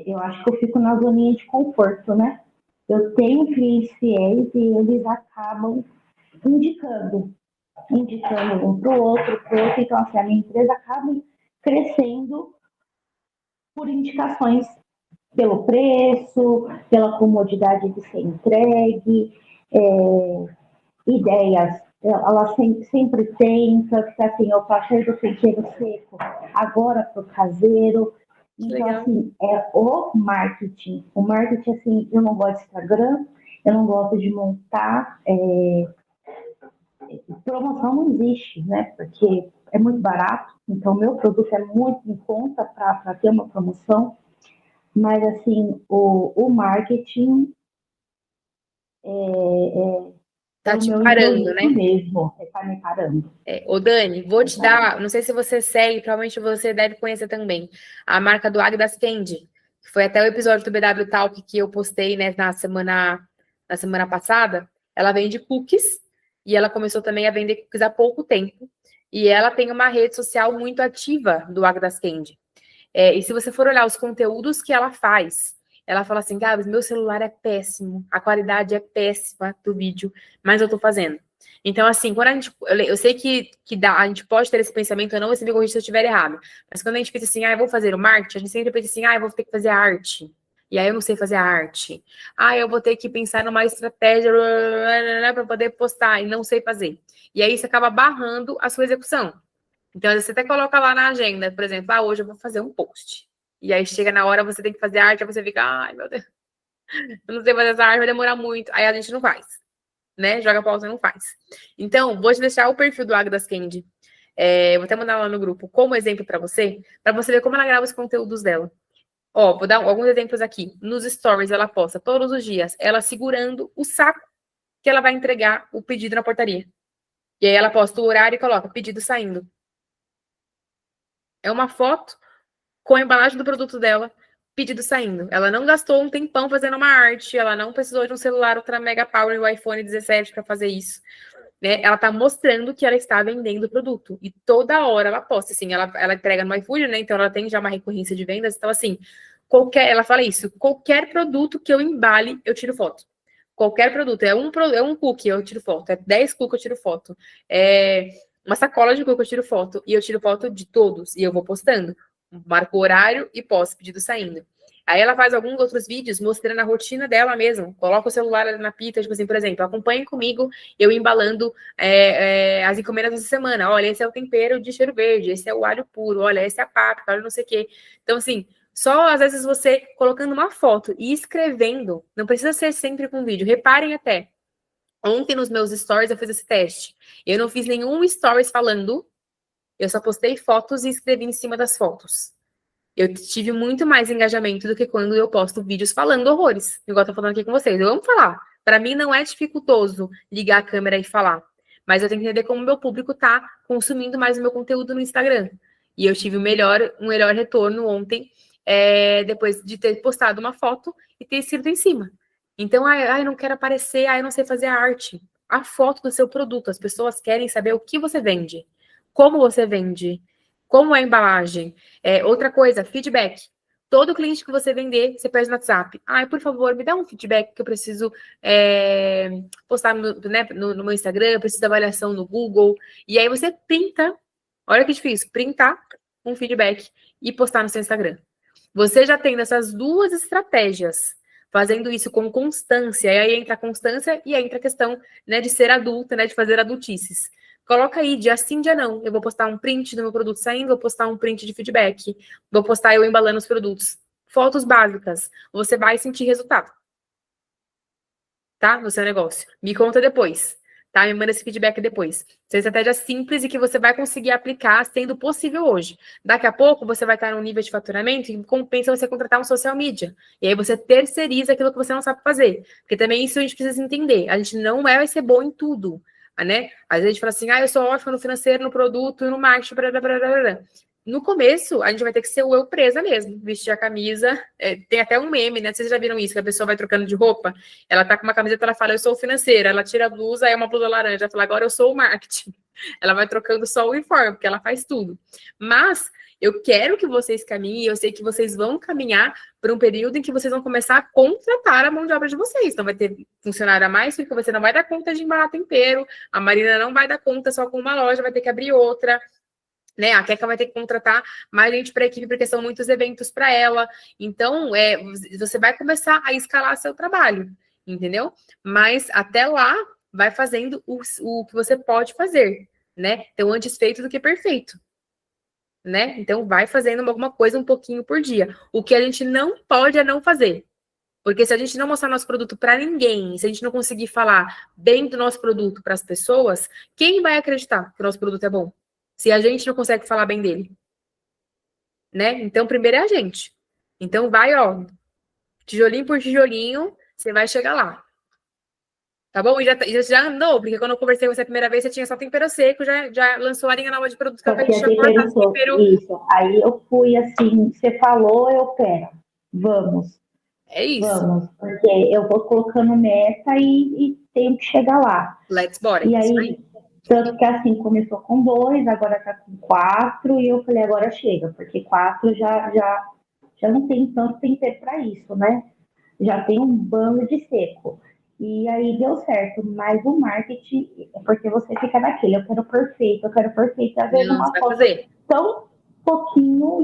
eu acho que eu fico na zoninha de conforto, né? Eu tenho clientes fiéis e eles acabam indicando um para o outro. Então, assim, a minha empresa acaba crescendo por indicações, pelo preço, pela comodidade de ser entregue, ideias. Ela sempre tenta, que assim, eu passei do tempero seco agora para o caseiro. Então, legal. Assim, é o marketing. O marketing, assim, eu não gosto de Instagram, eu não gosto de montar. Promoção não existe, né? Porque é muito barato, então meu produto é muito em conta para ter uma promoção. Mas, assim, o marketing tá te parando, né? Mesmo, tá me parando. Ô, Dani, vou te dar, não sei se você segue, provavelmente você deve conhecer também, a marca do Agdas Candy, que foi até o episódio do BW Talk que eu postei, né, na semana passada. Ela vende cookies e ela começou também a vender cookies há pouco tempo. E ela tem uma rede social muito ativa do Agdas Candy. E se você for olhar os conteúdos que ela faz, ela fala assim, Gabs, meu celular é péssimo, a qualidade é péssima do vídeo, mas eu tô fazendo. Então, assim, quando eu sei que a gente pode ter esse pensamento, eu não vou me corrigir se eu estiver errado, mas quando a gente pensa assim, eu vou fazer o marketing, a gente sempre pensa assim, eu vou ter que fazer a arte. E aí eu não sei fazer a arte. Eu vou ter que pensar numa estratégia para poder postar e não sei fazer. E aí isso acaba barrando a sua execução. Então, você até coloca lá na agenda, por exemplo, hoje eu vou fazer um post. E aí chega na hora, você tem que fazer arte, aí você fica, ai meu Deus, eu não sei fazer essa arte, vai demorar muito. Aí a gente não faz, né? Joga pausa e não faz. Então, vou te deixar o perfil do Agdas Candy. Vou até mandar lá no grupo como exemplo para você ver como ela grava os conteúdos dela. Vou dar alguns exemplos aqui. Nos stories, ela posta todos os dias ela segurando o saco que ela vai entregar o pedido na portaria. E aí ela posta o horário e coloca pedido saindo. É uma foto com a embalagem do produto dela, pedido saindo. Ela não gastou um tempão fazendo uma arte, ela não precisou de um celular ultra mega power e o iPhone 17 para fazer isso. Né? Ela está mostrando que ela está vendendo o produto. E toda hora ela posta, assim, ela entrega no iFood, né? Então ela tem já uma recorrência de vendas. Então, assim, ela fala isso, qualquer produto que eu embale, eu tiro foto. Qualquer produto, é um cookie, eu tiro foto, é 10 cookies, eu tiro foto, é uma sacola de cookie, eu tiro foto, e eu tiro foto de todos, e eu vou postando. Marco o horário e posto, pedido saindo. Aí ela faz alguns outros vídeos mostrando a rotina dela mesmo. Coloca o celular ali na pita, tipo assim, por exemplo, acompanhem comigo eu embalando as encomendas dessa semana. Olha, esse é o tempero de cheiro verde, esse é o alho puro, olha, esse é a páprica, olha não sei o quê. Então, assim, só às vezes você colocando uma foto e escrevendo, não precisa ser sempre com vídeo. Reparem até, ontem nos meus stories eu fiz esse teste. Eu não fiz nenhum stories falando, eu só postei fotos e escrevi em cima das fotos. Eu tive muito mais engajamento do que quando eu posto vídeos falando horrores, igual eu tô falando aqui com vocês. Eu amo falar. Para mim não é dificultoso ligar a câmera e falar, mas eu tenho que entender como o meu público tá consumindo mais o meu conteúdo no Instagram. E eu tive um melhor retorno ontem, depois de ter postado uma foto e ter escrito em cima. Então, eu não quero aparecer, eu não sei fazer arte. A foto do seu produto, as pessoas querem saber o que você vende, como você vende, como é a embalagem. Outra coisa, feedback. Todo cliente que você vender, você pede no WhatsApp. Por favor, me dá um feedback que eu preciso postar no meu Instagram, eu preciso da avaliação no Google. E aí você printa, olha que difícil, printar um feedback e postar no seu Instagram. Você já tendo essas duas estratégias, fazendo isso com constância, e aí entra a constância e aí entra a questão, né, de ser adulta, né, de fazer adultices. Coloca aí, dia sim, dia não. Eu vou postar um print do meu produto saindo, vou postar um print de feedback, vou postar eu embalando os produtos. Fotos básicas. Você vai sentir resultado. Tá? No seu negócio. Me conta depois. Tá? Me manda esse feedback depois. São estratégias simples e que você vai conseguir aplicar sendo possível hoje. Daqui a pouco você vai estar num nível de faturamento que compensa você contratar um social media. E aí você terceiriza aquilo que você não sabe fazer. Porque também isso a gente precisa entender. A gente não vai ser bom em tudo. Né? Às vezes a gente fala assim, eu sou ótima no financeiro, no produto, no marketing, blá, blá, blá, blá, blá. No começo, a gente vai ter que ser o eu presa mesmo, vestir a camisa. Tem até um meme, né? Vocês já viram isso, que a pessoa vai trocando de roupa, ela tá com uma camiseta, ela fala, eu sou financeira, ela tira a blusa, aí é uma blusa laranja, ela fala, agora eu sou o marketing. Ela vai trocando só o uniforme, porque ela faz tudo. Mas eu quero que vocês caminhem, eu sei que vocês vão caminhar para um período em que vocês vão começar a contratar a mão de obra de vocês. Então vai ter funcionário a mais, porque você não vai dar conta de embalar tempero, a Marina não vai dar conta só com uma loja, vai ter que abrir outra. Né? A Queca vai ter que contratar mais gente para a equipe, porque são muitos eventos para ela. Então, você vai começar a escalar seu trabalho, entendeu? Mas até lá, vai fazendo o que você pode fazer, né? Então, antes feito do que perfeito, né? Então, vai fazendo alguma coisa um pouquinho por dia. O que a gente não pode é não fazer. Porque se a gente não mostrar nosso produto para ninguém, se a gente não conseguir falar bem do nosso produto para as pessoas, quem vai acreditar que o nosso produto é bom? Se a gente não consegue falar bem dele, né? Então, primeiro é a gente. Então, vai, tijolinho por tijolinho, você vai chegar lá. Tá bom? E já andou, porque quando eu conversei com você a primeira vez, você tinha só tempero seco, já lançou a linha nova de produtos que a gente chama de tempero. Isso. Aí eu fui assim, você falou, quero. Vamos. É isso. Vamos, porque eu vou colocando meta e tenho que chegar lá. Let's bora. E aí, tanto que assim, começou com 2, agora tá com 4, e eu falei, agora chega, porque 4 já não tem tanto tempero para isso, né? Já tem um bando de seco. E aí deu certo, mas o marketing, porque você fica naquele, eu quero perfeito, às vezes uma foto tão pouquinho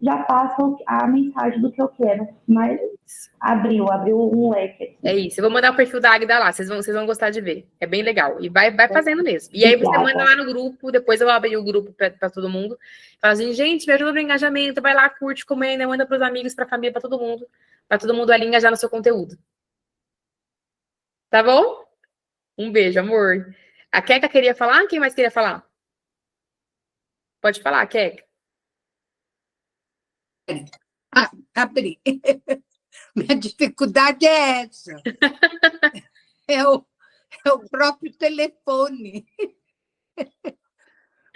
já passa a mensagem do que eu quero, mas abriu um leque. É isso, eu vou mandar o perfil da Águida lá, vocês vão gostar de ver, é bem legal, e vai fazendo mesmo. E aí você manda lá no grupo, depois eu vou abrir o grupo para todo mundo, fala assim, gente, me ajuda no engajamento, vai lá, curte, comenta, manda para os amigos, para a família, para todo mundo ali engajar no seu conteúdo. Tá bom? Um beijo, amor. A Queca queria falar? Quem mais queria falar? Pode falar, Queca. Abri. Minha dificuldade é essa. é o próprio telefone.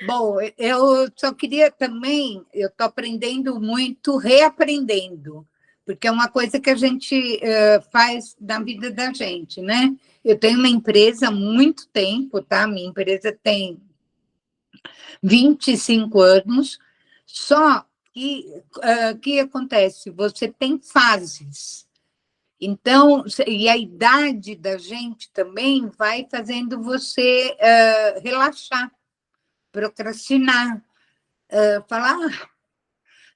Bom, eu só queria também, eu estou aprendendo muito, reaprendendo, porque é uma coisa que a gente faz na vida da gente, né? Eu tenho uma empresa há muito tempo, tá? Minha empresa tem 25 anos, só que o que acontece? Você tem fases. Então, e a idade da gente também vai fazendo você relaxar, procrastinar, falar,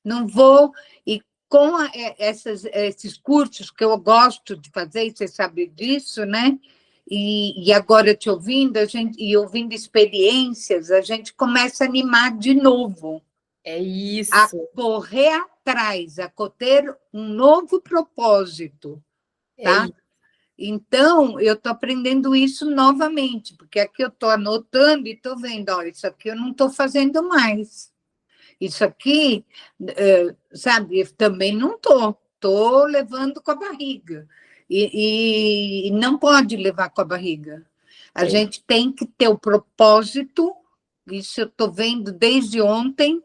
não vou. E com esses cursos que eu gosto de fazer, e você sabe disso, né? E agora te ouvindo, e ouvindo experiências, a gente começa a animar de novo. É isso. A correr atrás, a ter um novo propósito. Tá? Então, eu estou aprendendo isso novamente, porque aqui eu estou anotando e estou vendo, olha, isso aqui eu não estou fazendo mais. Isso aqui, sabe, também não estou levando com a barriga. E não pode levar com a barriga. A gente tem que ter o propósito, isso eu estou vendo desde ontem,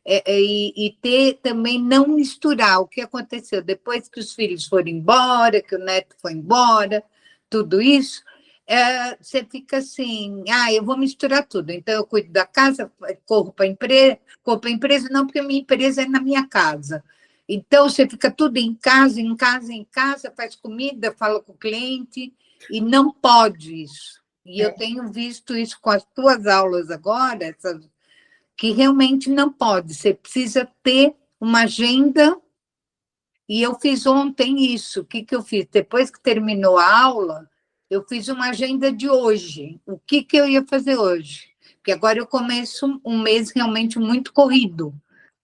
e ter também, não misturar o que aconteceu depois que os filhos foram embora, que o neto foi embora, tudo isso, você fica assim, eu vou misturar tudo, então eu cuido da casa, corro para a empresa, não, porque a minha empresa é na minha casa. Então, você fica tudo em casa, faz comida, fala com o cliente, e não pode isso. E eu tenho visto isso com as tuas aulas agora, que realmente não pode. Você precisa ter uma agenda. E eu fiz ontem isso. O que eu fiz? Depois que terminou a aula, eu fiz uma agenda de hoje. O que eu ia fazer hoje? Porque agora eu começo um mês realmente muito corrido,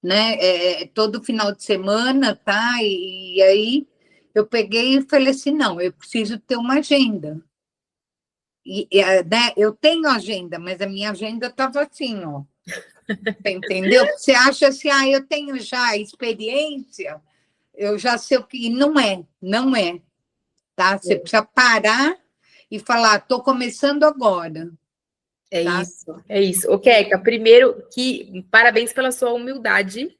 né? Todo final de semana, tá? E aí eu peguei e falei assim, não, eu preciso ter uma agenda. Né, eu tenho agenda, mas a minha agenda estava assim, ó. Entendeu? Você acha assim, eu tenho já experiência, eu já sei o que. Não é. Tá? Você precisa parar e falar, estou começando agora. É isso. Ô, Queca, primeiro que parabéns pela sua humildade,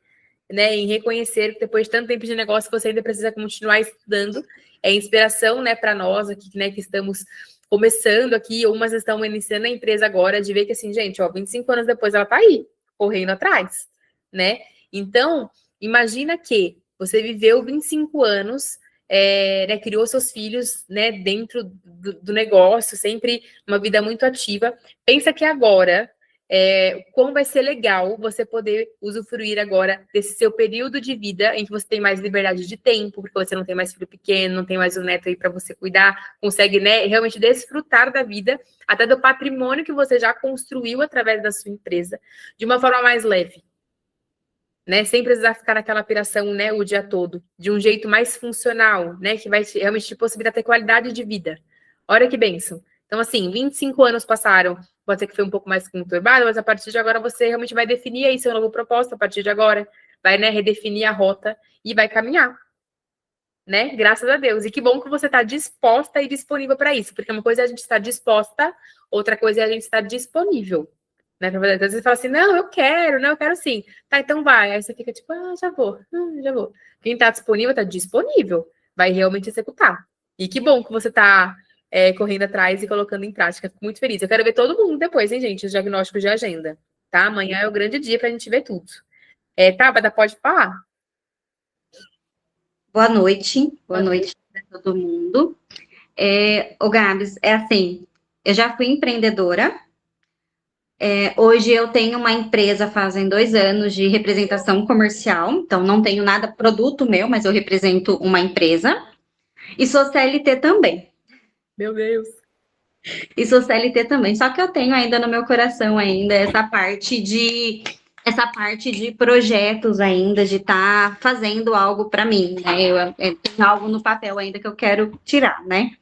né, em reconhecer que depois de tanto tempo de negócio você ainda precisa continuar estudando. É inspiração, né, para nós aqui, né, que estamos começando aqui, umas estão iniciando a empresa agora, de ver que assim, gente, 25 anos depois ela tá aí, correndo atrás, né? Então, imagina que você viveu 25 anos, né, criou seus filhos, né, dentro do negócio, sempre uma vida muito ativa. Pensa que agora, como vai ser legal você poder usufruir agora desse seu período de vida em que você tem mais liberdade de tempo, porque você não tem mais filho pequeno, não tem mais um neto aí para você cuidar, consegue, né, realmente desfrutar da vida, até do patrimônio que você já construiu através da sua empresa, de uma forma mais leve, né, sem precisar ficar naquela piração, né, o dia todo, de um jeito mais funcional, né, que vai realmente te possibilitar ter qualidade de vida. Olha que bênção. Então, assim, 25 anos passaram, pode ser que foi um pouco mais conturbado, mas a partir de agora você realmente vai definir aí seu novo propósito, a partir de agora, vai, né, redefinir a rota e vai caminhar, né, graças a Deus. E que bom que você está disposta e disponível para isso, porque uma coisa é a gente estar disposta, outra coisa é a gente estar disponível. Né? Às vezes você fala assim, não, eu quero sim. Tá, então vai. Aí você fica tipo, já vou. Quem tá disponível, tá disponível. Vai realmente executar. E que bom que você tá correndo atrás e colocando em prática. Fico muito feliz. Eu quero ver todo mundo depois, hein, gente? Os diagnósticos de agenda. Tá? Amanhã é o grande dia pra gente ver tudo. Tabata, pode falar? Boa noite para todo mundo. Ô, Gabs, assim, eu já fui empreendedora. Hoje eu tenho uma empresa fazem 2 anos de representação comercial, então não tenho nada produto meu, mas eu represento uma empresa. E sou CLT também. Meu Deus. E sou CLT também, só que eu tenho ainda no meu coração ainda essa parte de projetos ainda, de estar fazendo algo para mim, né? Eu tenho algo no papel ainda que eu quero tirar, né?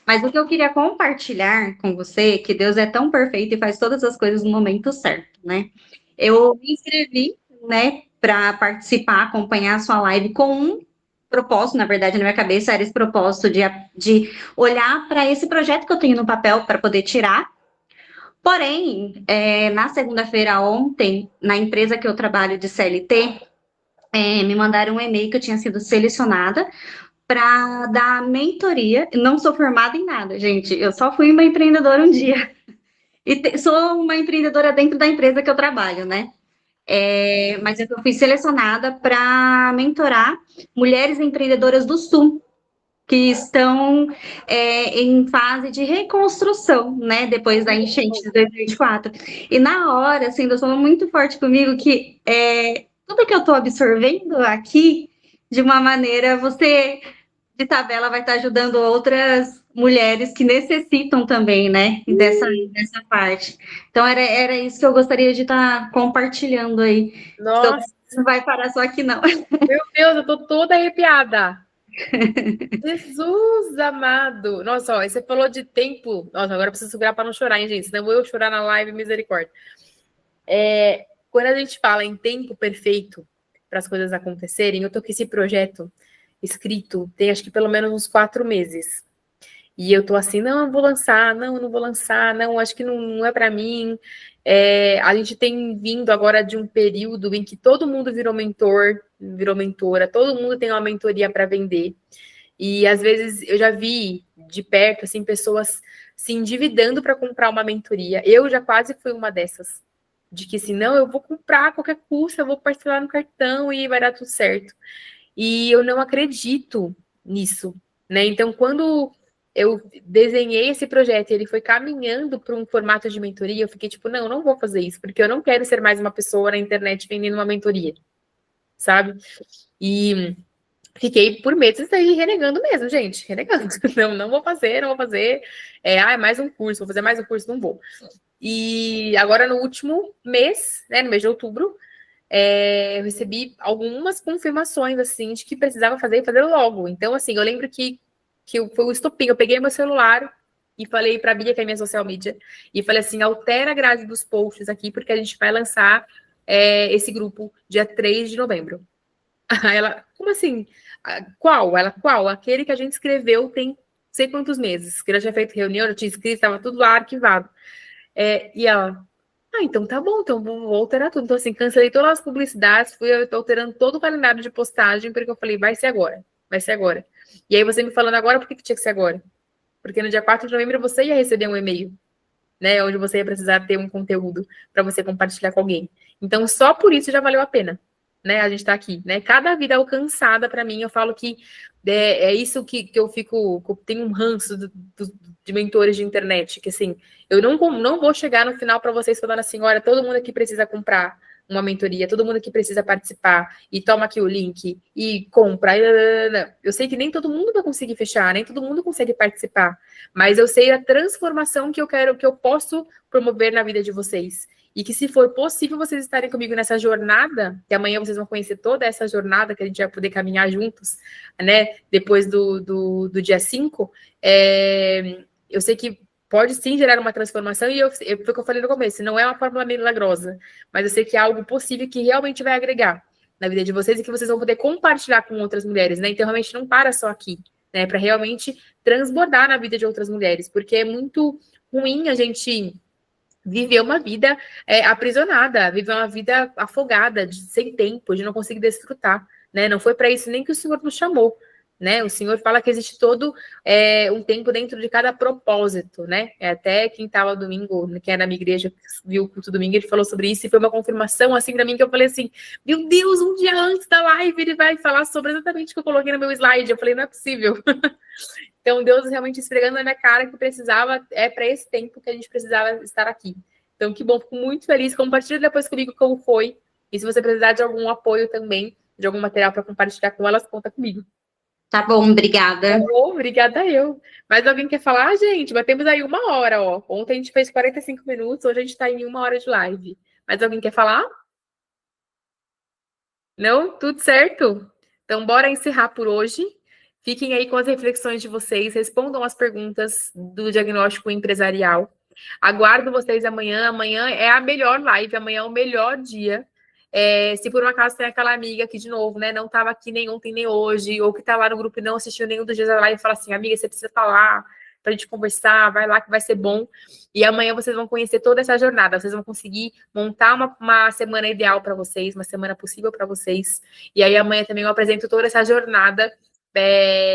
Mas o que eu queria compartilhar com você, que Deus é tão perfeito e faz todas as coisas no momento certo, né? Eu me inscrevi, né, para participar, acompanhar a sua live com um propósito, na verdade, na minha cabeça era esse propósito de olhar para esse projeto que eu tenho no papel para poder tirar. Porém, na segunda-feira ontem, na empresa que eu trabalho de CLT, me mandaram um e-mail que eu tinha sido selecionada para dar mentoria. Não sou formada em nada, gente. Eu só fui uma empreendedora um dia. E sou uma empreendedora dentro da empresa que eu trabalho, né? Mas eu fui selecionada para mentorar mulheres empreendedoras do Sul, que estão em fase de reconstrução, né? Depois da enchente de 2024. E na hora, assim, Deus falou muito forte comigo que tudo que eu estou absorvendo aqui, de uma maneira, você, de tabela, vai estar ajudando outras mulheres que necessitam também, né? Dessa parte. Então, era isso que eu gostaria de estar compartilhando aí. Nossa, Então, não vai parar só aqui, não. meu Deus, eu tô toda arrepiada. Jesus amado. Nossa, ó, você falou de tempo. Nossa, agora eu preciso segurar para não chorar, hein, gente? Senão eu vou chorar na live, misericórdia. Quando a gente fala em tempo perfeito para as coisas acontecerem, eu tô com esse projeto escrito tem acho que pelo menos uns 4 meses. E eu tô assim, não, eu vou lançar, não vou lançar, não, acho que não é para mim. A gente tem vindo agora de um período em que todo mundo virou mentor, virou mentora, todo mundo tem uma mentoria para vender. E às vezes eu já vi de perto assim pessoas se endividando para comprar uma mentoria. Eu já quase fui uma dessas, de que assim, não, eu vou comprar a qualquer custo, eu vou parcelar no cartão e vai dar tudo certo. E eu não acredito nisso, né? Então, quando eu desenhei esse projeto e ele foi caminhando para um formato de mentoria, eu fiquei tipo, não vou fazer isso, porque eu não quero ser mais uma pessoa na internet vendendo uma mentoria, sabe? E fiquei por meses aí renegando mesmo, gente, renegando. Não vou fazer, não vou fazer. É mais um curso, vou fazer mais um curso, não vou. E agora no último mês, né, no mês de outubro, eu recebi algumas confirmações, assim, de que precisava fazer e fazer logo. Então, assim, eu lembro que foi o estopim. Eu peguei meu celular e falei para a Bia, que é minha social media, e falei assim, altera a grade dos posts aqui, porque a gente vai lançar esse grupo dia 3 de novembro. Aí ela, como assim? Qual? Ela, qual? Aquele que a gente escreveu tem sei quantos meses, que ela tinha feito reunião, eu tinha escrito, estava tudo lá arquivado. E ela, então tá bom, então vou alterar tudo. Então, assim, cancelei todas as publicidades, fui alterando todo o calendário de postagem, porque eu falei, vai ser agora, vai ser agora. E aí você me falando agora, por que tinha que ser agora? Porque no dia 4 de novembro você ia receber um e-mail, né, onde você ia precisar ter um conteúdo para você compartilhar com alguém. Então, só por isso já valeu a pena, né, a gente tá aqui, né, cada vida alcançada para mim, eu falo que é isso que eu fico, que eu tenho um ranço de mentores de internet, que assim, eu não vou chegar no final para vocês falando assim, olha, todo mundo aqui precisa comprar uma mentoria, todo mundo aqui precisa participar, e toma aqui o link, e compra. Eu sei que nem todo mundo vai conseguir fechar, nem todo mundo consegue participar, mas eu sei a transformação que eu quero, que eu posso promover na vida de vocês. E que se for possível vocês estarem comigo nessa jornada, que amanhã vocês vão conhecer toda essa jornada, que a gente vai poder caminhar juntos, né, depois do dia 5, eu sei que pode sim gerar uma transformação, e foi o que eu falei no começo, não é uma fórmula milagrosa, mas eu sei que é algo possível que realmente vai agregar na vida de vocês e que vocês vão poder compartilhar com outras mulheres, né? Então, realmente não para só aqui, né? Para realmente transbordar na vida de outras mulheres, porque é muito ruim a gente viver uma vida aprisionada, viver uma vida afogada, sem tempo, de não conseguir desfrutar, né? Não foi para isso nem que o Senhor nos chamou, né? O Senhor fala que existe todo um tempo dentro de cada propósito, né? Até quem estava domingo, que era na minha igreja, viu o culto domingo, ele falou sobre isso e foi uma confirmação assim para mim que eu falei assim, meu Deus, um dia antes da live ele vai falar sobre exatamente o que eu coloquei no meu slide. Eu falei, não é possível. Então, Deus realmente esfregando na minha cara que precisava, para esse tempo que a gente precisava estar aqui. Então, que bom, fico muito feliz. Compartilha depois comigo como foi. E se você precisar de algum apoio também, de algum material para compartilhar com elas, conta comigo. Tá bom, obrigada. Obrigada eu. Mas alguém quer falar? Gente, batemos aí 1 hora, ó. Ontem a gente fez 45 minutos, hoje a gente está em 1 hora de live. Mas alguém quer falar? Não? Tudo certo? Então, bora encerrar por hoje. Fiquem aí com as reflexões de vocês, respondam as perguntas do diagnóstico empresarial. Aguardo vocês amanhã. Amanhã é a melhor live, amanhã é o melhor dia. Se por um acaso tem aquela amiga que, de novo, né, não estava aqui nem ontem nem hoje, ou que está lá no grupo e não assistiu nenhum dos dias da live, e fala assim, amiga, você precisa falar para a gente conversar, vai lá que vai ser bom. E amanhã vocês vão conhecer toda essa jornada, vocês vão conseguir montar uma semana ideal para vocês, uma semana possível para vocês. E aí amanhã também eu apresento toda essa jornada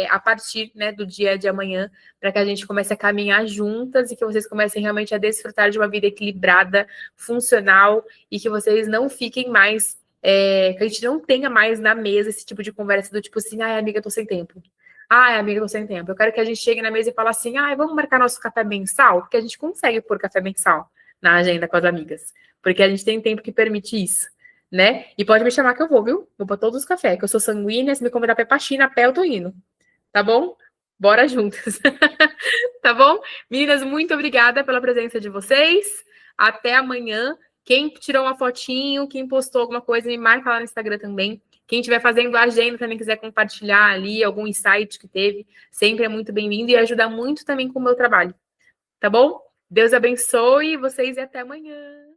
a partir, né, do dia de amanhã, para que a gente comece a caminhar juntas e que vocês comecem realmente a desfrutar de uma vida equilibrada, funcional, e que vocês não fiquem mais, que a gente não tenha mais na mesa esse tipo de conversa do tipo assim, ai, amiga, tô sem tempo. Ai, amiga, tô sem tempo. Eu quero que a gente chegue na mesa e fale assim, ai, vamos marcar nosso café mensal? Porque a gente consegue pôr café mensal na agenda com as amigas, porque a gente tem tempo que permite isso, né? E pode me chamar que eu vou, viu? Vou para todos os cafés, que eu sou sanguínea, se me convidar para ir pra China a pé, eu tô indo. Tá bom? Bora juntas. Tá bom? Meninas, muito obrigada pela presença de vocês. Até amanhã. Quem tirou uma fotinho, quem postou alguma coisa, me marca lá no Instagram também. Quem estiver fazendo a agenda também quiser compartilhar ali algum insight que teve, sempre é muito bem-vindo e ajuda muito também com o meu trabalho. Tá bom? Deus abençoe vocês e até amanhã.